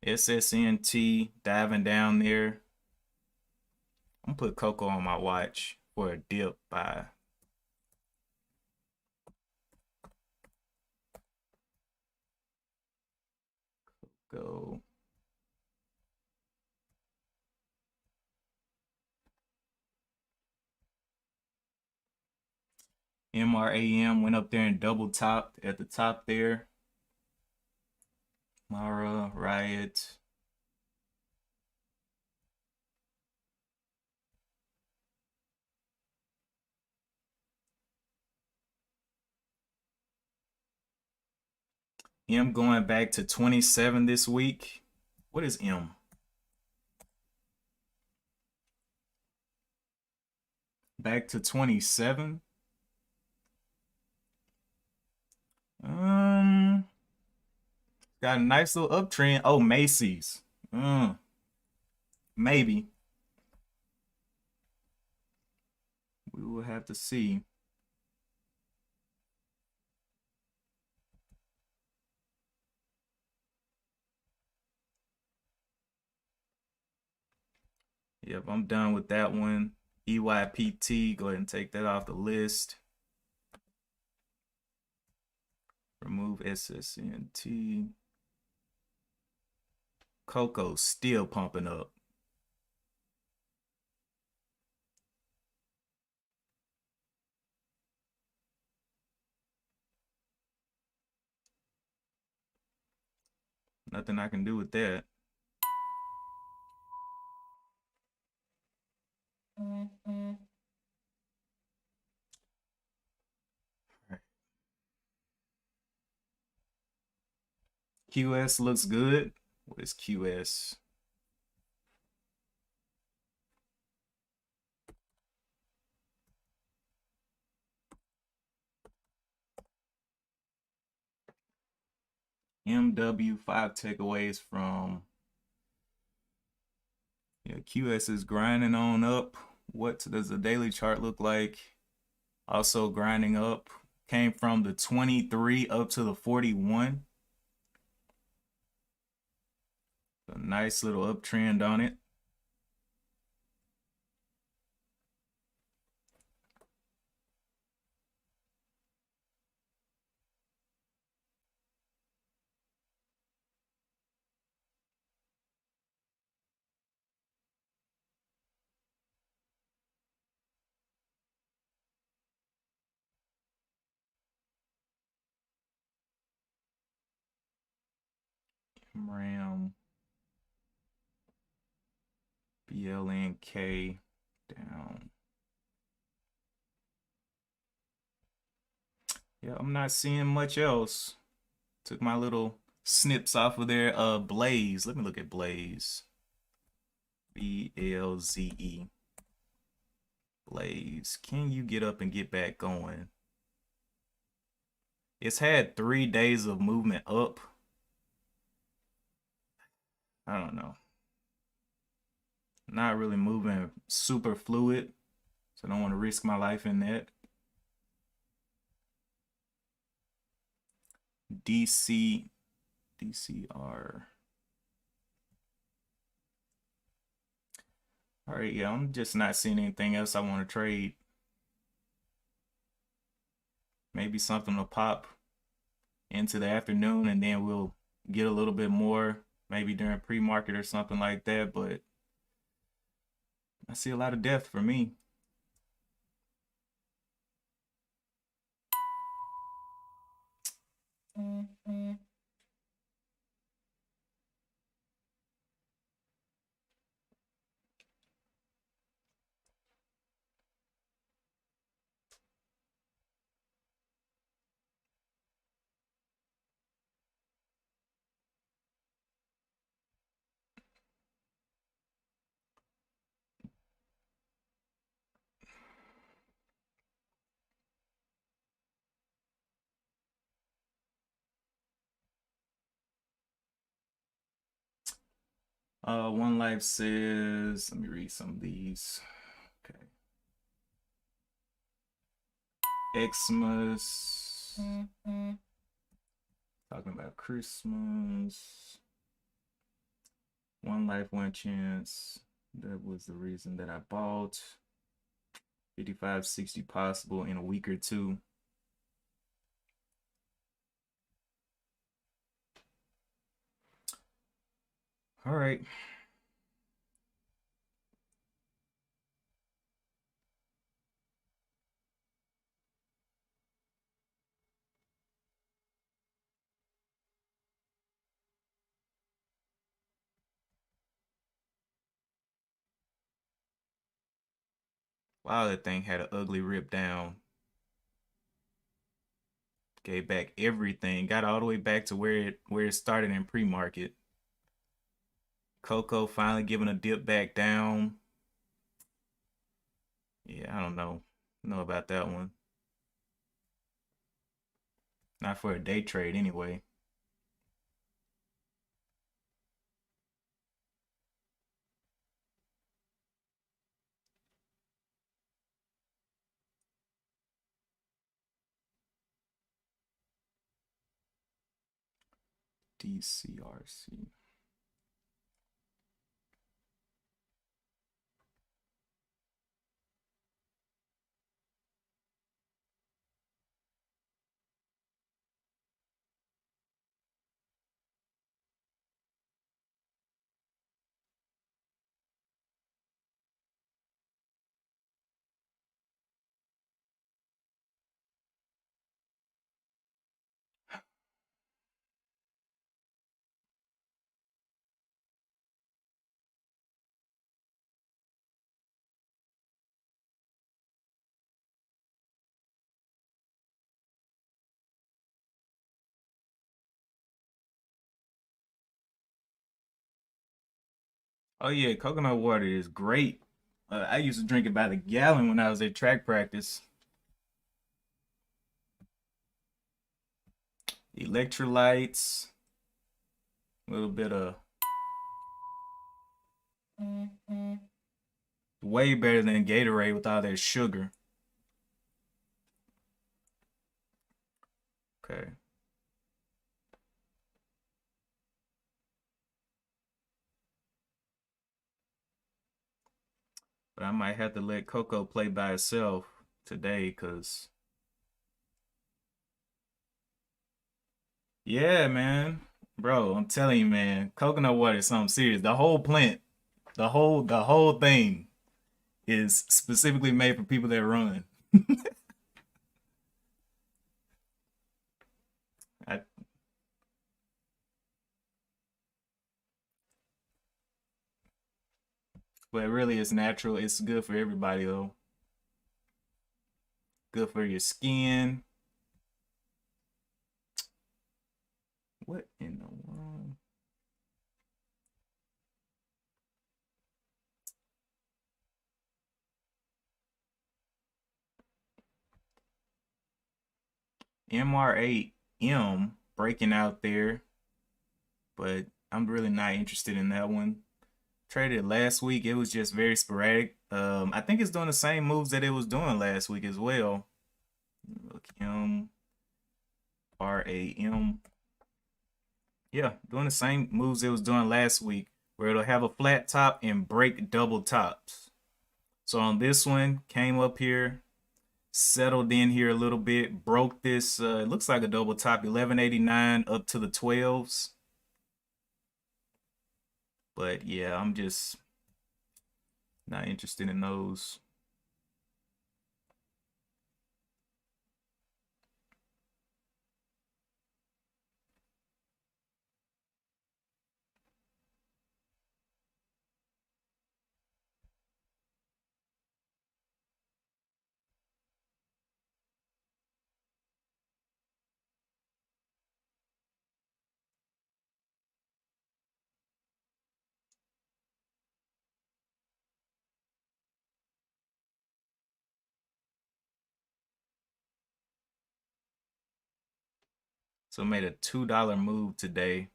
SSNT diving down there. I'm gonna put Cocoa on my watch for a dip by go. MRAM went up there and double topped at the top there. Mara, Riot. M going back to 27 this week. What is M? Back to 27? Got a nice little uptrend. Oh, Macy's. Maybe. We will have to see. Yep, I'm done with that one. EYPT, go ahead and take that off the list. Remove SSNT. Cocoa still pumping up. Nothing I can do with that. QS looks good. What is QS? MW, 5 takeaways from, yeah, QS is grinding on up. What does the daily chart look like? Also grinding up. Came from the 23 up to the 41. A nice little uptrend on it. RAM, BLNK down. Yeah, I'm not seeing much else. Took my little snips off of there. Blaze. Let me look at Blaze. BLZE. Blaze. Can you get up and get back going? It's had 3 days of movement up. I don't know. Not really moving super fluid. So I don't want to risk my life in that. DCR. All right, yeah, I'm just not seeing anything else I want to trade. Maybe something will pop into the afternoon and then we'll get a little bit more, maybe during pre-market or something like that. But I see a lot of depth for me. One Life says, let me read some of these. Okay. Xmas. Talking about Christmas. One Life, One Chance. That was the reason that I bought. 55, 60 possible in a week or two. All right. Wow, that thing had an ugly rip down. Gave back everything. Got all the way back to where it started in pre-market. Coco finally giving a dip back down. Yeah, I don't know about that one. Not for a day trade anyway. DCRC. Oh yeah, coconut water is great. I used to drink it by the gallon when I was at track practice. Electrolytes. A little bit of way better than Gatorade with all that sugar. Okay. But I might have to let Coco play by itself today because, yeah, man. Bro, I'm telling you, man, coconut water is something serious. The whole plant, the whole thing is specifically made for people that run. I, but really, it's natural. It's good for everybody, though. Good for your skin. What in the world? MR8M breaking out there, but I'm really not interested in that one. Traded last week. It was just very sporadic. I think it's doing the same moves that it was doing last week as well. Look, MRAM. Yeah, doing the same moves it was doing last week, where it'll have a flat top and break double tops. So on this one, came up here, settled in here a little bit, broke this. It looks like a double top, 1189 up to the 12s. But yeah, I'm just not interested in those. So made a $2 move today.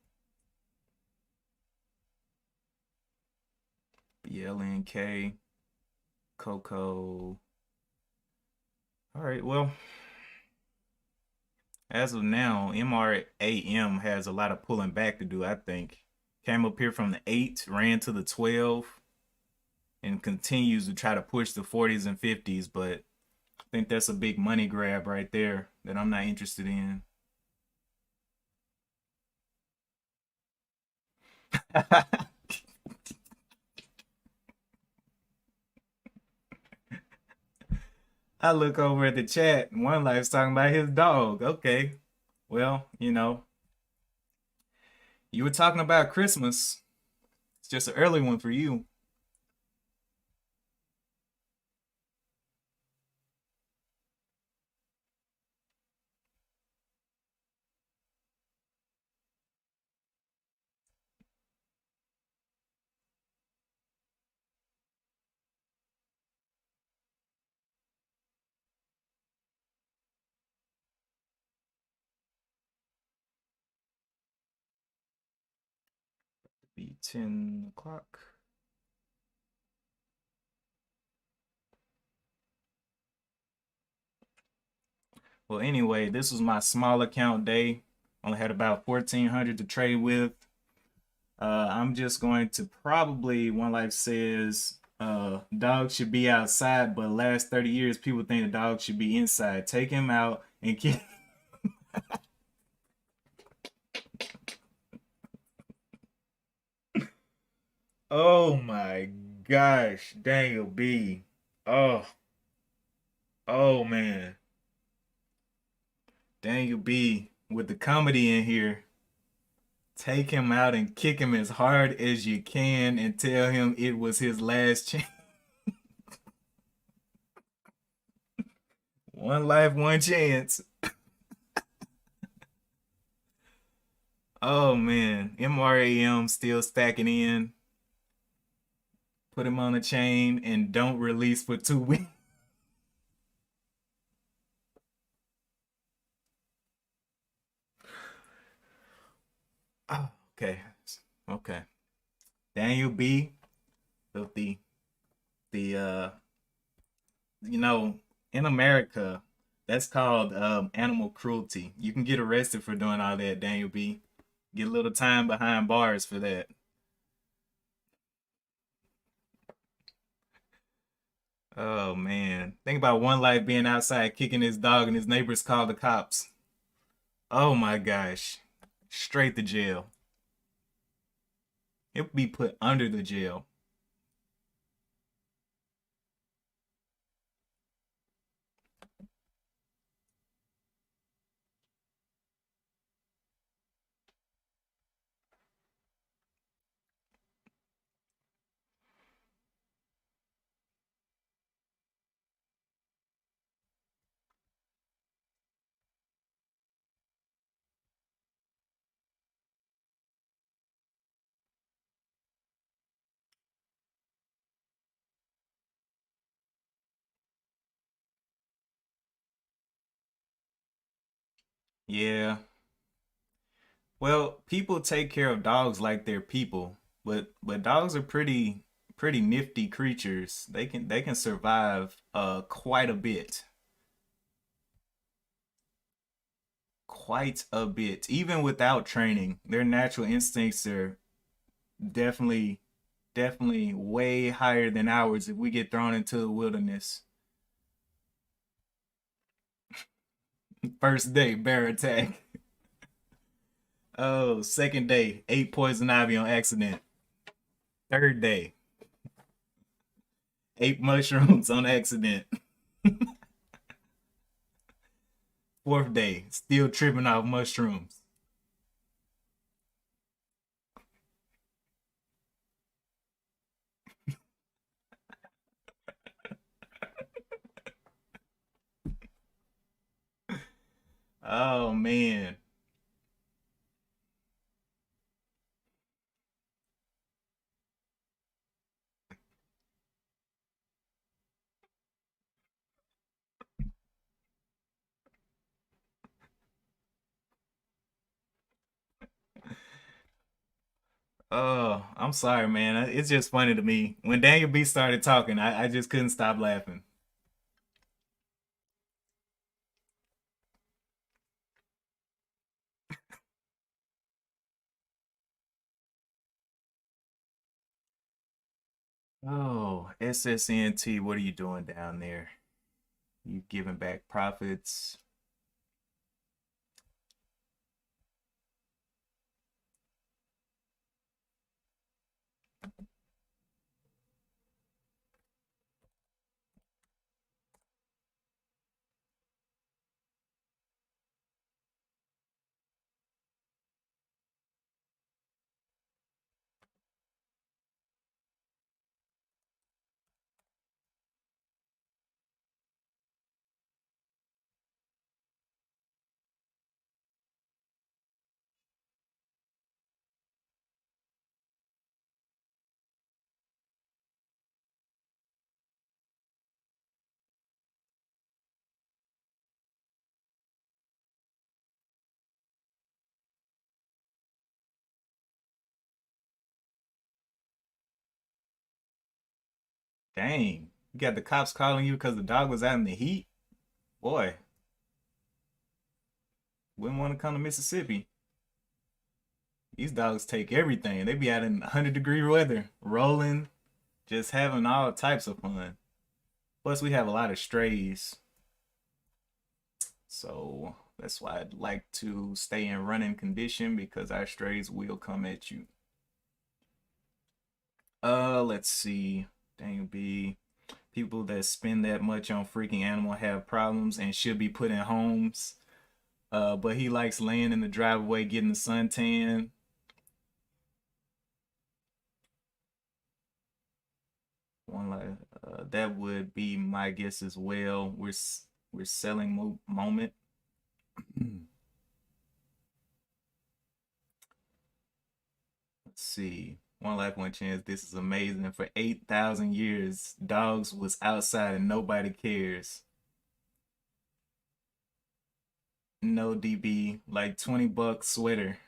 BLNK, Coco. All right, well, as of now, MRAM has a lot of pulling back to do, I think. Came up here from the 8, ran to the 12, and continues to try to push the 40s and 50s, but I think that's a big money grab right there that I'm not interested in. I look over at the chat, and One Life's talking about his dog. Okay, well, you were talking about Christmas. It's just an early one for you. Be 10 o'clock. Well, anyway, this was my small account day. Only had about 1,400 to trade with. I'm just going to probably, One Life says, dogs should be outside, but last 30 years, people think the dog should be inside. Take him out and keep. Oh my gosh, Daniel B. Oh, oh man. Daniel B with the comedy in here. Take him out and kick him as hard as you can and tell him it was his last chance. One life, one chance. Oh man, MRAM still stacking in. Put him on a chain and don't release for 2 weeks. Oh, okay, Okay. Daniel B. The the you know, in America, that's called animal cruelty. You can get arrested for doing all that, Daniel B. Get a little time behind bars for that. Oh man. Think about one life being outside kicking his dog and his neighbors call the cops. Oh my gosh. Straight to jail. He'll be put under the jail. Yeah. Well, people take care of dogs like they're people, but dogs are pretty nifty creatures. They can survive quite a bit. Quite a bit. Even without training. Their natural instincts are definitely definitely way higher than ours if we get thrown into the wilderness. First day, bear attack. Oh, second day, ate poison ivy on accident. Third day, ate mushrooms on accident. Fourth day, still tripping off mushrooms. Oh man. Oh, I'm sorry, man. It's just funny to me. When Daniel B started talking, I just couldn't stop laughing. Oh, SSNT, what are you doing down there? You giving back profits? Dang, you got the cops calling you because the dog was out in the heat? Boy, wouldn't want to come to Mississippi. These dogs take everything. They be out in 100-degree weather, rolling, just having all types of fun. Plus, we have a lot of strays, so that's why I'd like to stay in running condition because our strays will come at you. Let's see. Dang B. People that spend that much on freaking animal have problems and should be put in homes. But he likes laying in the driveway getting the suntan. One like that would be my guess as well. We're selling moment. Let's see. One life, one chance. This is amazing. For 8,000 years, dogs was outside and nobody cares. No DB, like $20 sweater.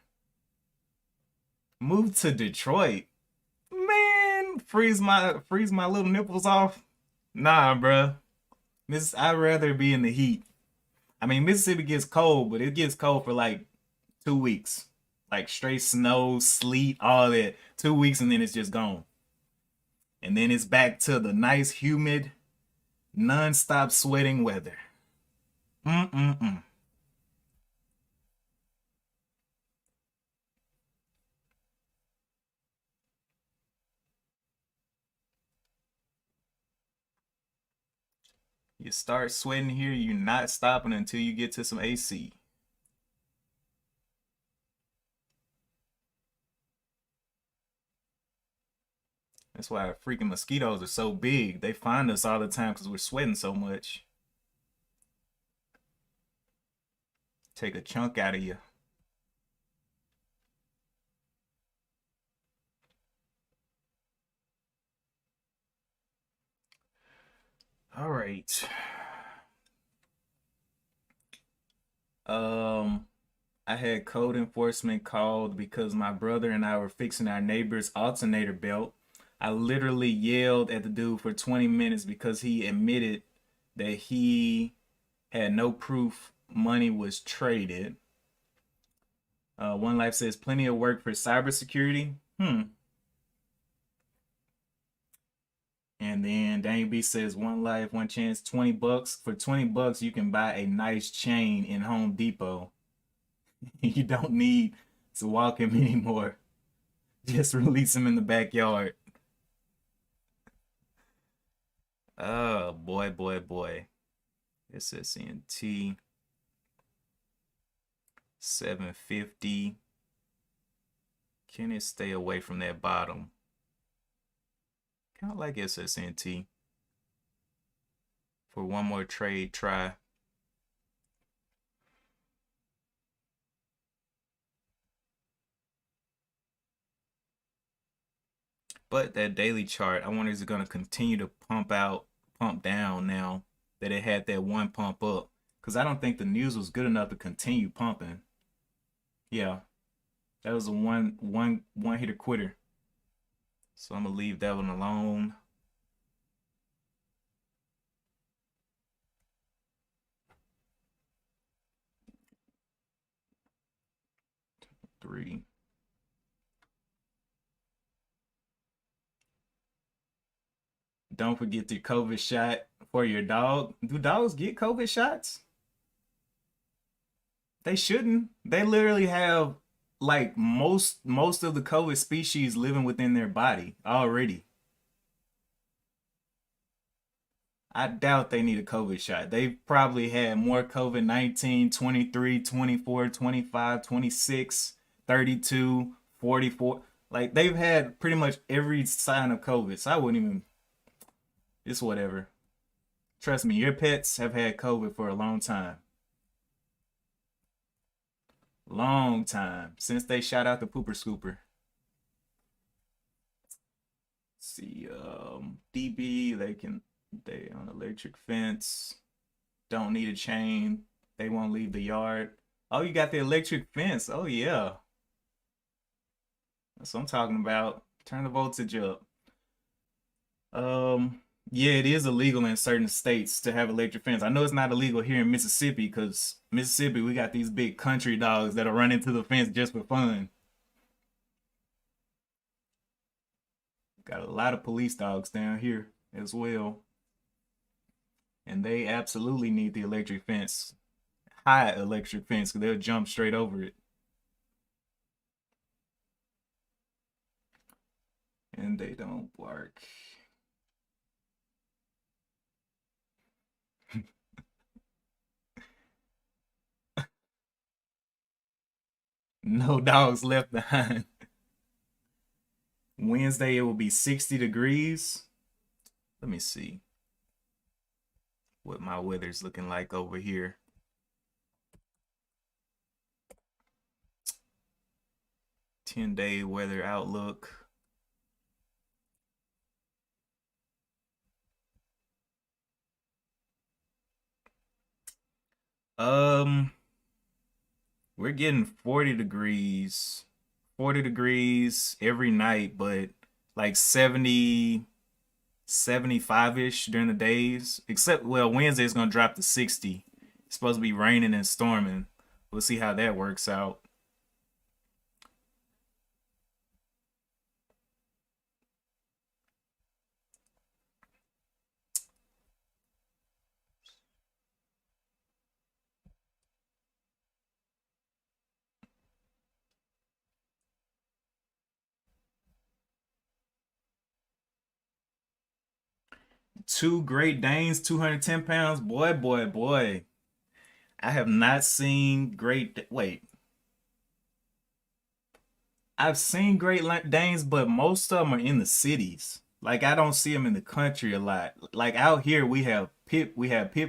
Move to Detroit. Man, freeze my little nipples off. Nah, bruh. I'd rather be in the heat. I mean, Mississippi gets cold, but it gets cold for like 2 weeks. Like straight snow, sleet, all that. 2 weeks and then it's just gone. And then it's back to the nice, humid, non-stop sweating weather. Mm-mm-mm. You start sweating here, you're not stopping until you get to some AC. That's why freaking mosquitoes are so big. They find us all the time because we're sweating so much. Take a chunk out of you. All right. Um, I had code enforcement called because my brother and I were fixing our neighbor's alternator belt. I literally yelled at the dude for 20 minutes because he admitted that he had no proof money was traded. One Life says plenty of work for cybersecurity. And then Dane B says one life, one chance, $20. For $20, you can buy a nice chain in Home Depot. You don't need to walk him anymore. Just release him in the backyard. Oh boy, boy, boy. SSNT 750. Can it stay away from that bottom? Kind of like SSNT. For one more trade try. But that daily chart, I wonder is it going to continue to pump down now that it had that one pump up? Because I don't think the news was good enough to continue pumping. Yeah, that was a one hitter quitter. So I'm gonna leave that one alone. Three. Don't forget the COVID shot for your dog. Do dogs get COVID shots? They shouldn't. They literally have like most of the COVID species living within their body already. I doubt they need a COVID shot. They probably had more COVID 19, 23, 24, 25, 26, 32, 44. Like they've had pretty much every sign of COVID. So I wouldn't even, it's whatever. Trust me, your pets have had COVID for a long time. Long time. Since they shot out the pooper scooper. Let's see, DB, they on electric fence. Don't need a chain. They won't leave the yard. Oh, you got the electric fence. Oh yeah. That's what I'm talking about. Turn the voltage up. Yeah, it is illegal in certain states to have electric fence. I know it's not illegal here in Mississippi because Mississippi, we got these big country dogs that'll run into the fence just for fun. Got a lot of police dogs down here as well. And they absolutely need the electric fence. High electric fence because they'll jump straight over it. And they don't bark. No dogs left behind. Wednesday, it will be 60 degrees. Let me see what my weather's looking like over here. 10-day weather outlook. Um, we're getting 40 degrees 40 degrees every night, but like 70, 75-ish during the days. Except, well, Wednesday is going to drop to 60. It's supposed to be raining and storming. We'll see how that works out. 2 Great Danes, 210 pounds. Boy, boy, boy. I have not seen Wait, I've seen Danes, but most of them are in the cities. Like I don't see them in the country a lot. Like out here, we have pit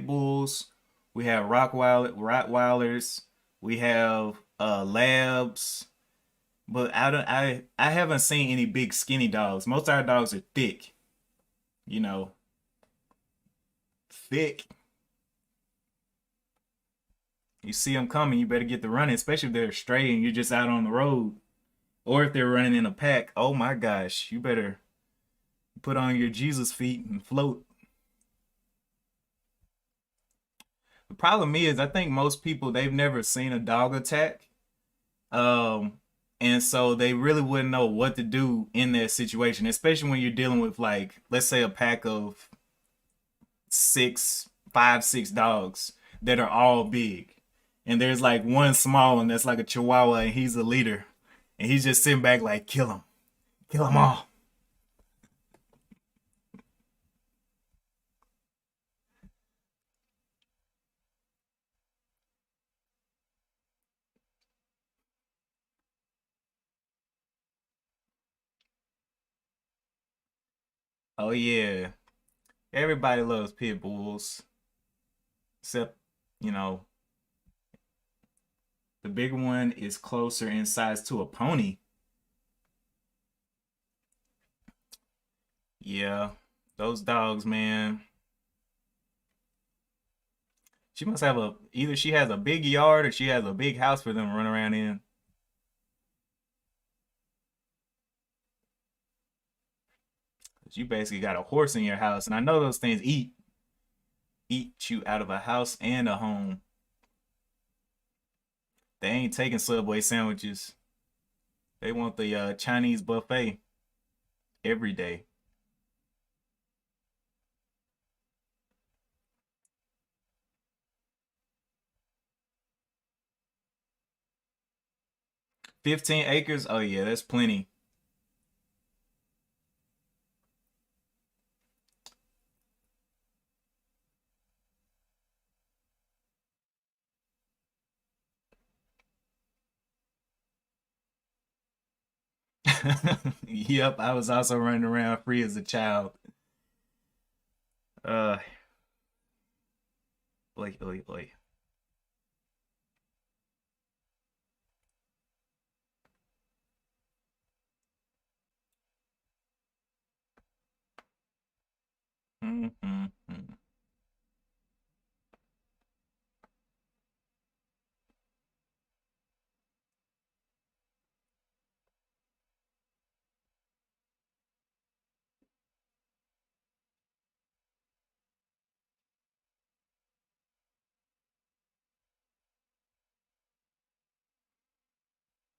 bulls, we have Rottweilers, we have labs, but I haven't seen any big skinny dogs. Most of our dogs are thick, you know, thick. You see them coming, you better get the running, especially if they're stray and you're just out on the road, or if they're running in a pack. Oh my gosh, you better put on your Jesus feet and float. The problem is, I think most people they've never seen a dog attack, um, and so they really wouldn't know what to do in that situation, especially when you're dealing with like, let's say, a pack of six dogs that are all big, and there's like one small one that's like a Chihuahua, and he's the leader, and he's just sitting back like, kill them all. Oh yeah, everybody loves pit bulls, except you know the bigger one is closer in size to a pony. Yeah, those dogs, man. She must have a either she has a big yard or she has a big house for them to run around in. 'Cause you basically got a horse in your house, and I know those things eat you out of a house and a home. They ain't taking Subway sandwiches. They want the Chinese buffet every day. 15 acres? Oh yeah, that's plenty. Yep, I was also running around free as a child. Uh, Oi, oi, oi. Mm-hmm.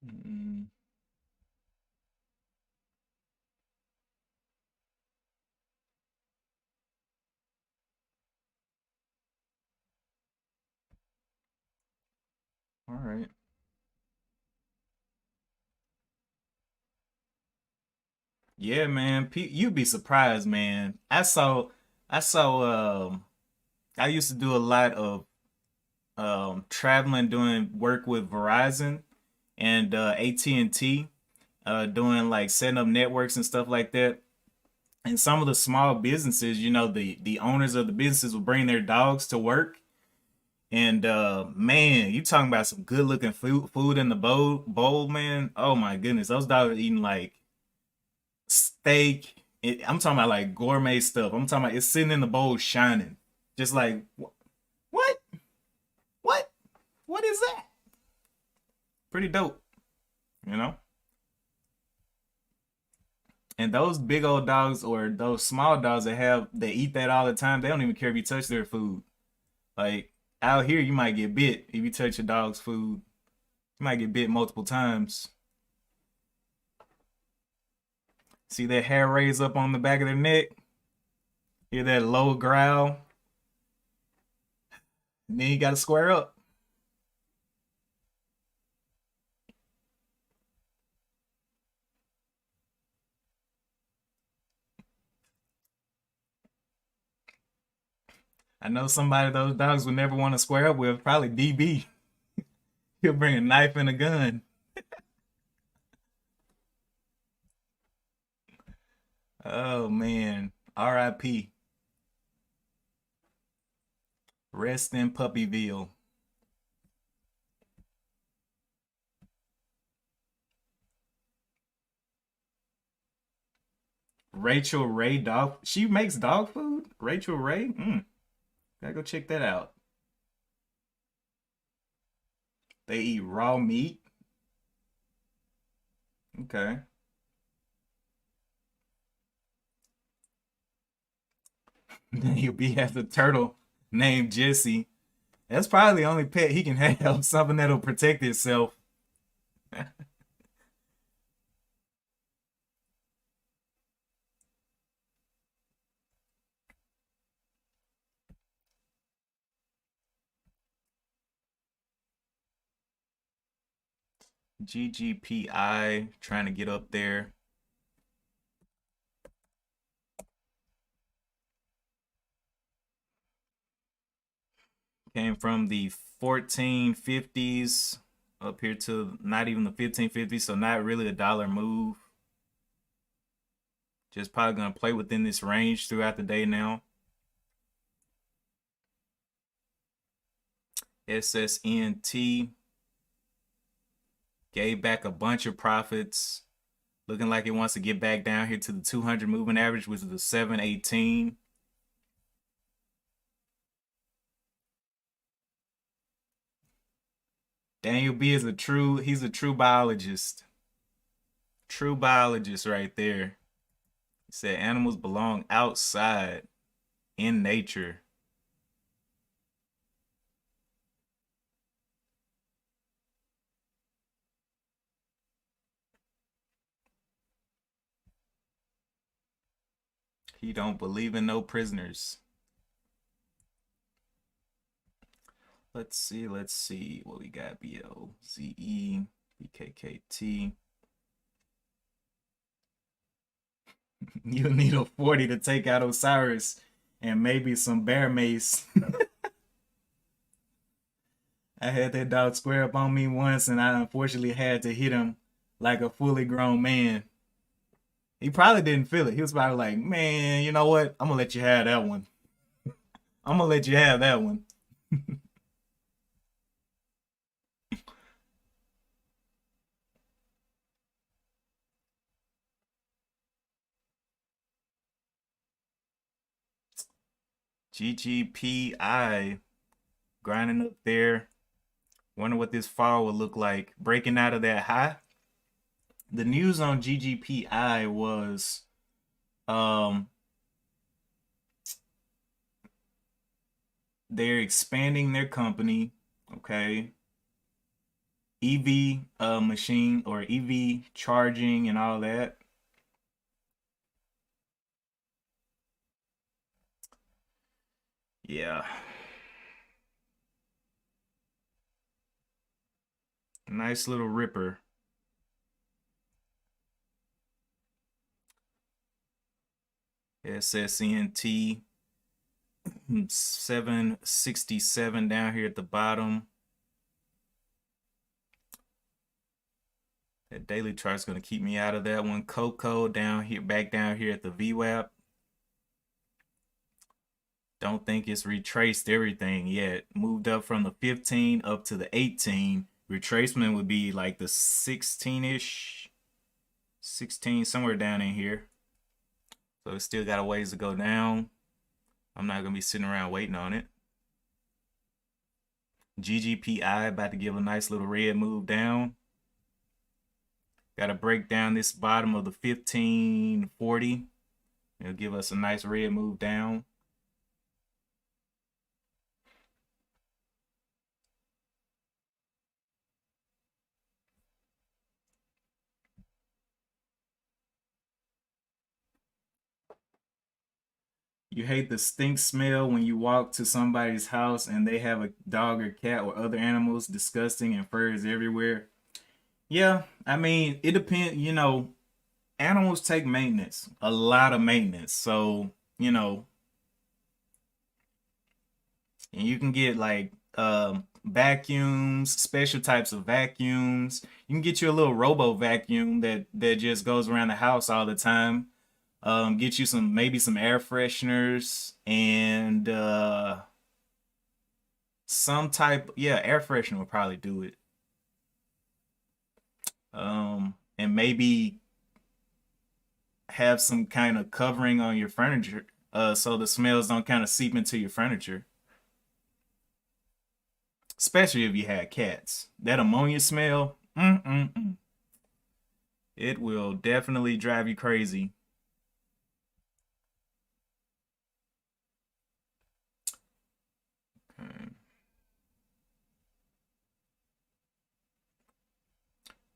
Mm-hmm. All right. Yeah, man. You'd be surprised, man. I saw. I used to do a lot of traveling, doing work with Verizon and AT&T, doing like setting up networks and stuff like that. And some of the small businesses, the owners of the businesses will bring their dogs to work. And man, you talking about some good looking food in the bowl, man. Oh my goodness, those dogs are eating like steak. I'm talking about like gourmet stuff. I'm talking about it's sitting in the bowl shining. Just like what? What? What is that? Pretty dope, you know? And those big old dogs or those small dogs that eat that all the time, they don't even care if you touch their food. Like out here, you might get bit if you touch a dog's food. You might get bit multiple times. See that hair raise up on the back of their neck? Hear that low growl? And then you gotta square up. I know somebody those dogs would never want to square up with, probably DB. He'll bring a knife and a gun. Oh man. R.I.P. Rest in Puppyville. Rachel Ray dog. She makes dog food? Rachel Ray? Gotta go check that out. They eat raw meat. Okay. Then he'll be as a turtle named Jesse. That's probably the only pet he can have. Something that'll protect itself. GGPI trying to get up there. Came from the 1450s up here to not even the 1550s, so not really a dollar move. Just probably gonna play within this range throughout the day now. SSNT gave back a bunch of profits. Looking like it wants to get back down here to the 200 moving average, which is the 718. Daniel B is he's a true biologist. True biologist right there. He said animals belong outside in nature. He don't believe in no prisoners. Let's see what we got. BLZE, BKKT. You'll need a 40 to take out Osiris and maybe some bear mace. I had that dog square up on me once and I unfortunately had to hit him like a fully grown man. He probably didn't feel it. He was probably like, man, you know what? I'm gonna let you have that one. I'm gonna let you have that one. GGPI grinding up there. Wonder what this fall will look like. Breaking out of that high. The news on GGPI was they're expanding their company. Okay. EV machine or EV charging and all that. Yeah. Nice little ripper. SSNT 767 down here at the bottom. That daily chart's gonna keep me out of that one. Coco down here, back down here at the VWAP. Don't think it's retraced everything yet. Moved up from the 15 up to the 18. Retracement would be like the 16-ish. 16, somewhere down in here. So it's still got a ways to go down. I'm not gonna be sitting around waiting on it. GGPI about to give a nice little red move down. Got to break down this bottom of the 1540. It'll give us a nice red move down. You hate the stink smell when you walk to somebody's house and they have a dog or cat or other animals, disgusting and furs everywhere. Yeah, I mean, it depends, animals take maintenance, a lot of maintenance. So, and you can get like vacuums, special types of vacuums. You can get you a little robo vacuum that just goes around the house all the time. Get you some maybe some air fresheners and some type, yeah, air freshener would probably do it. And maybe have some kind of covering on your furniture, so the smells don't kind of seep into your furniture. Especially if you had cats. That ammonia smell, it will definitely drive you crazy. Okay.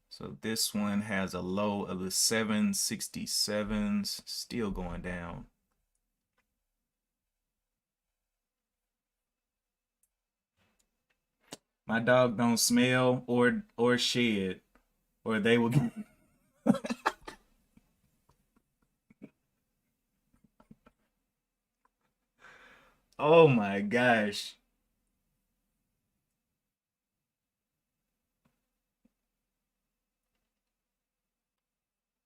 So this one has a low of the 767s, still going down. My dog don't smell or shed, or they will get. Oh my gosh.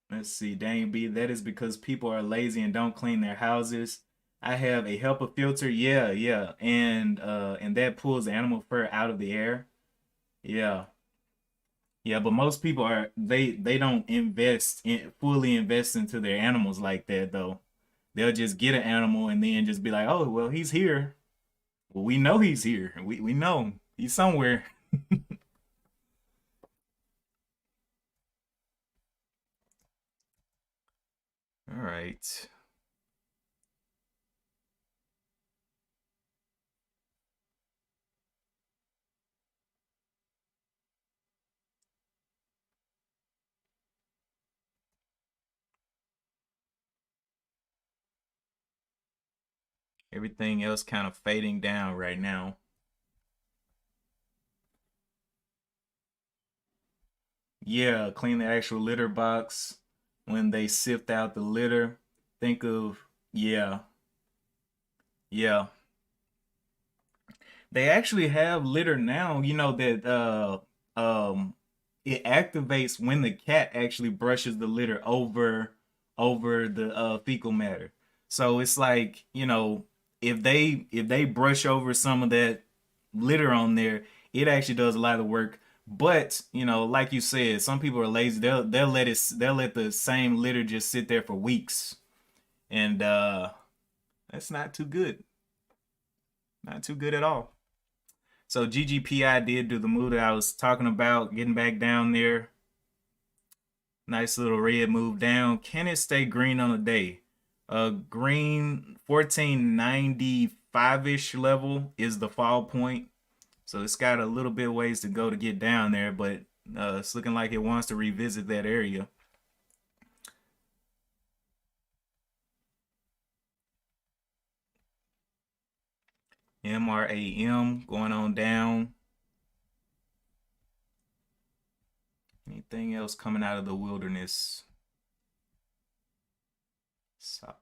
Let's see, Dane B. That is because people are lazy and don't clean their houses. I have a HEPA filter. Yeah, yeah. And that pulls the animal fur out of the air. Yeah. Yeah, but most people are they don't fully invest into their animals like that though. They'll just get an animal and then just be like, "Oh, well, he's here." Well, we know he's here. We know he's somewhere. All right. Everything else kind of fading down right now. Yeah, clean the actual litter box when they sift out the litter. Think of, yeah, yeah. They actually have litter now, that it activates when the cat actually brushes the litter over the fecal matter. So it's like, if they brush over some of that litter on there, it actually does a lot of the work. But, like you said, some people are lazy. They'll let the same litter just sit there for weeks. And that's not too good. Not too good at all. So GGPI did do the move that I was talking about, getting back down there. Nice little red move down. Can it stay green on the day? Green 1495-ish level is the fall point. So it's got a little bit ways to go to get down there, but it's looking like it wants to revisit that area. MRAM going on down. Anything else coming out of the wilderness? Sapa.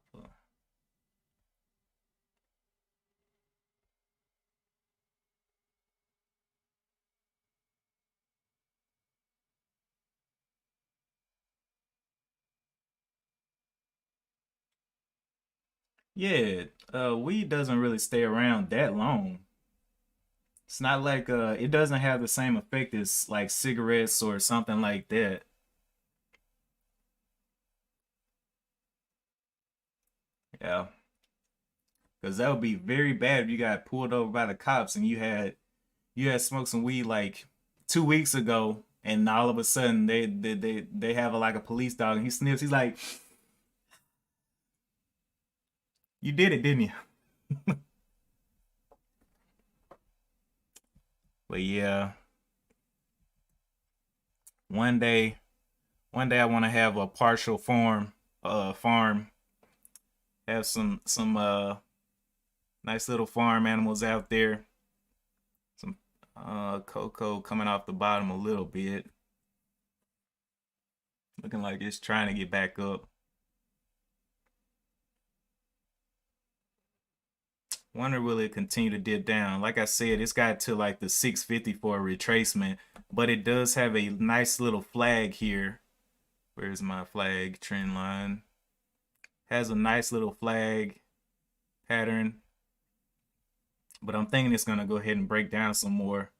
Yeah, weed doesn't really stay around that long. It's not like it doesn't have the same effect as like cigarettes or something like that. Yeah, because that would be very bad if you got pulled over by the cops and you had smoked some weed like 2 weeks ago and all of a sudden they have like a police dog, and he sniffs. He's like, "You did it, didn't you?" But yeah, one day, one day I want to have a partial farm, have some nice little farm animals out there. Some cocoa coming off the bottom a little bit, looking like it's trying to get back up. Wonder will it continue to dip down? Like I said, it's got to like the 650 for a retracement, but it does have a nice little flag here. Where's my flag trend line? Has a nice little flag pattern, but I'm thinking it's gonna go ahead and break down some more.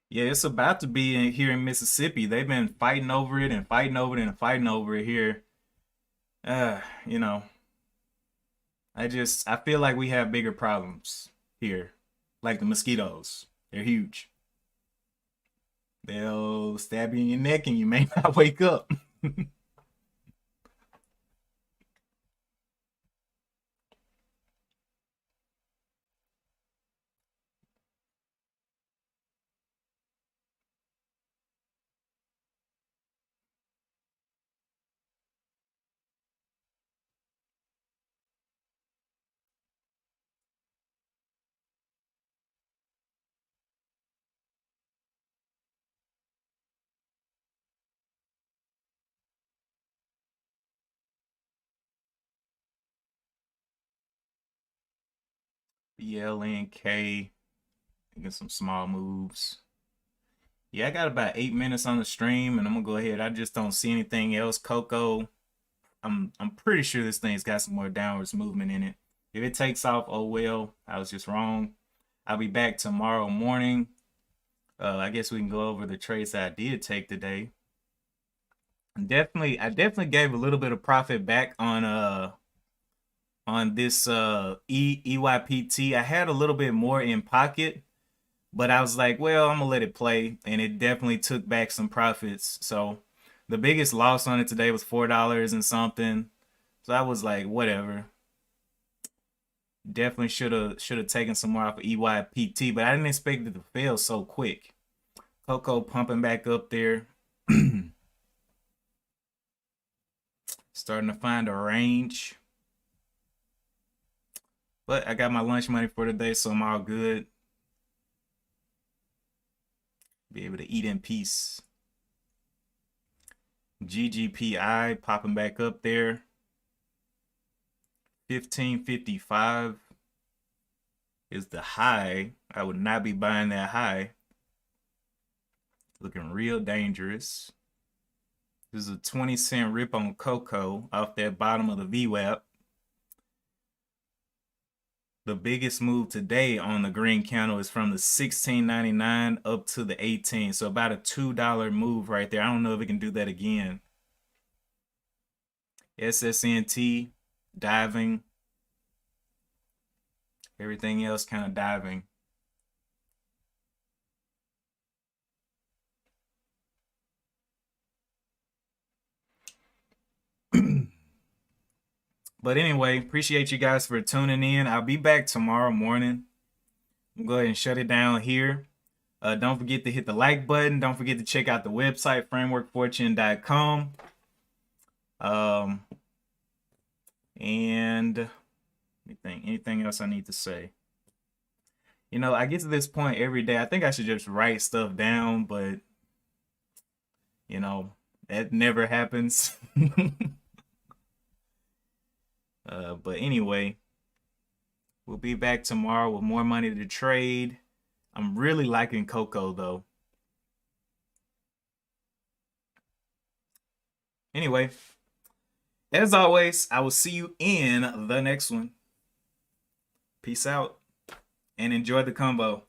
Yeah, it's about to be in, here in Mississippi. They've been fighting over it and fighting over it and fighting over it here. You know, I feel like we have bigger problems here, like the mosquitoes. They're huge. They'll stab you in your neck and you may not wake up. BLNK, get some small moves. Yeah, I got about 8 minutes on the stream, and I'm gonna go ahead. I just don't see anything else. Coco, I'm pretty sure this thing's got some more downwards movement in it. If it takes off, oh well. I was just wrong. I'll be back tomorrow morning. I guess we can go over the trades that I did take today. I definitely gave a little bit of profit back on this EYPT. I had a little bit more in pocket, but I was like, well, I'm gonna let it play, and it definitely took back some profits. So the biggest loss on it today was $4 and something. So I was like, whatever. Definitely should have taken some more off of EYPT, but I didn't expect it to fail so quick. Coco pumping back up there. Starting to find a range. But I got my lunch money for today, so I'm all good. Be able to eat in peace. GGPI popping back up there. 1555 is the high. I would not be buying that high. Looking real dangerous. This is a 20-cent rip on Coco off that bottom of the VWAP. The biggest move today on the green candle is from the 16.99 up to the 18. So about a $2 move right there. I don't know if it can do that again. SSNT diving. Everything else kind of diving. But anyway, appreciate you guys for tuning in. I'll be back tomorrow morning. I'm going to go ahead and shut it down here. Don't forget to hit the like button. Don't forget to check out the website, frameworkfortune.com. And anything else I need to say? You know, I get to this point every day. I think I should just write stuff down, but you know, that never happens. But anyway, we'll be back tomorrow with more money to trade. I'm really liking Coco though. Anyway, as always, I will see you in the next one. Peace out and enjoy the combo.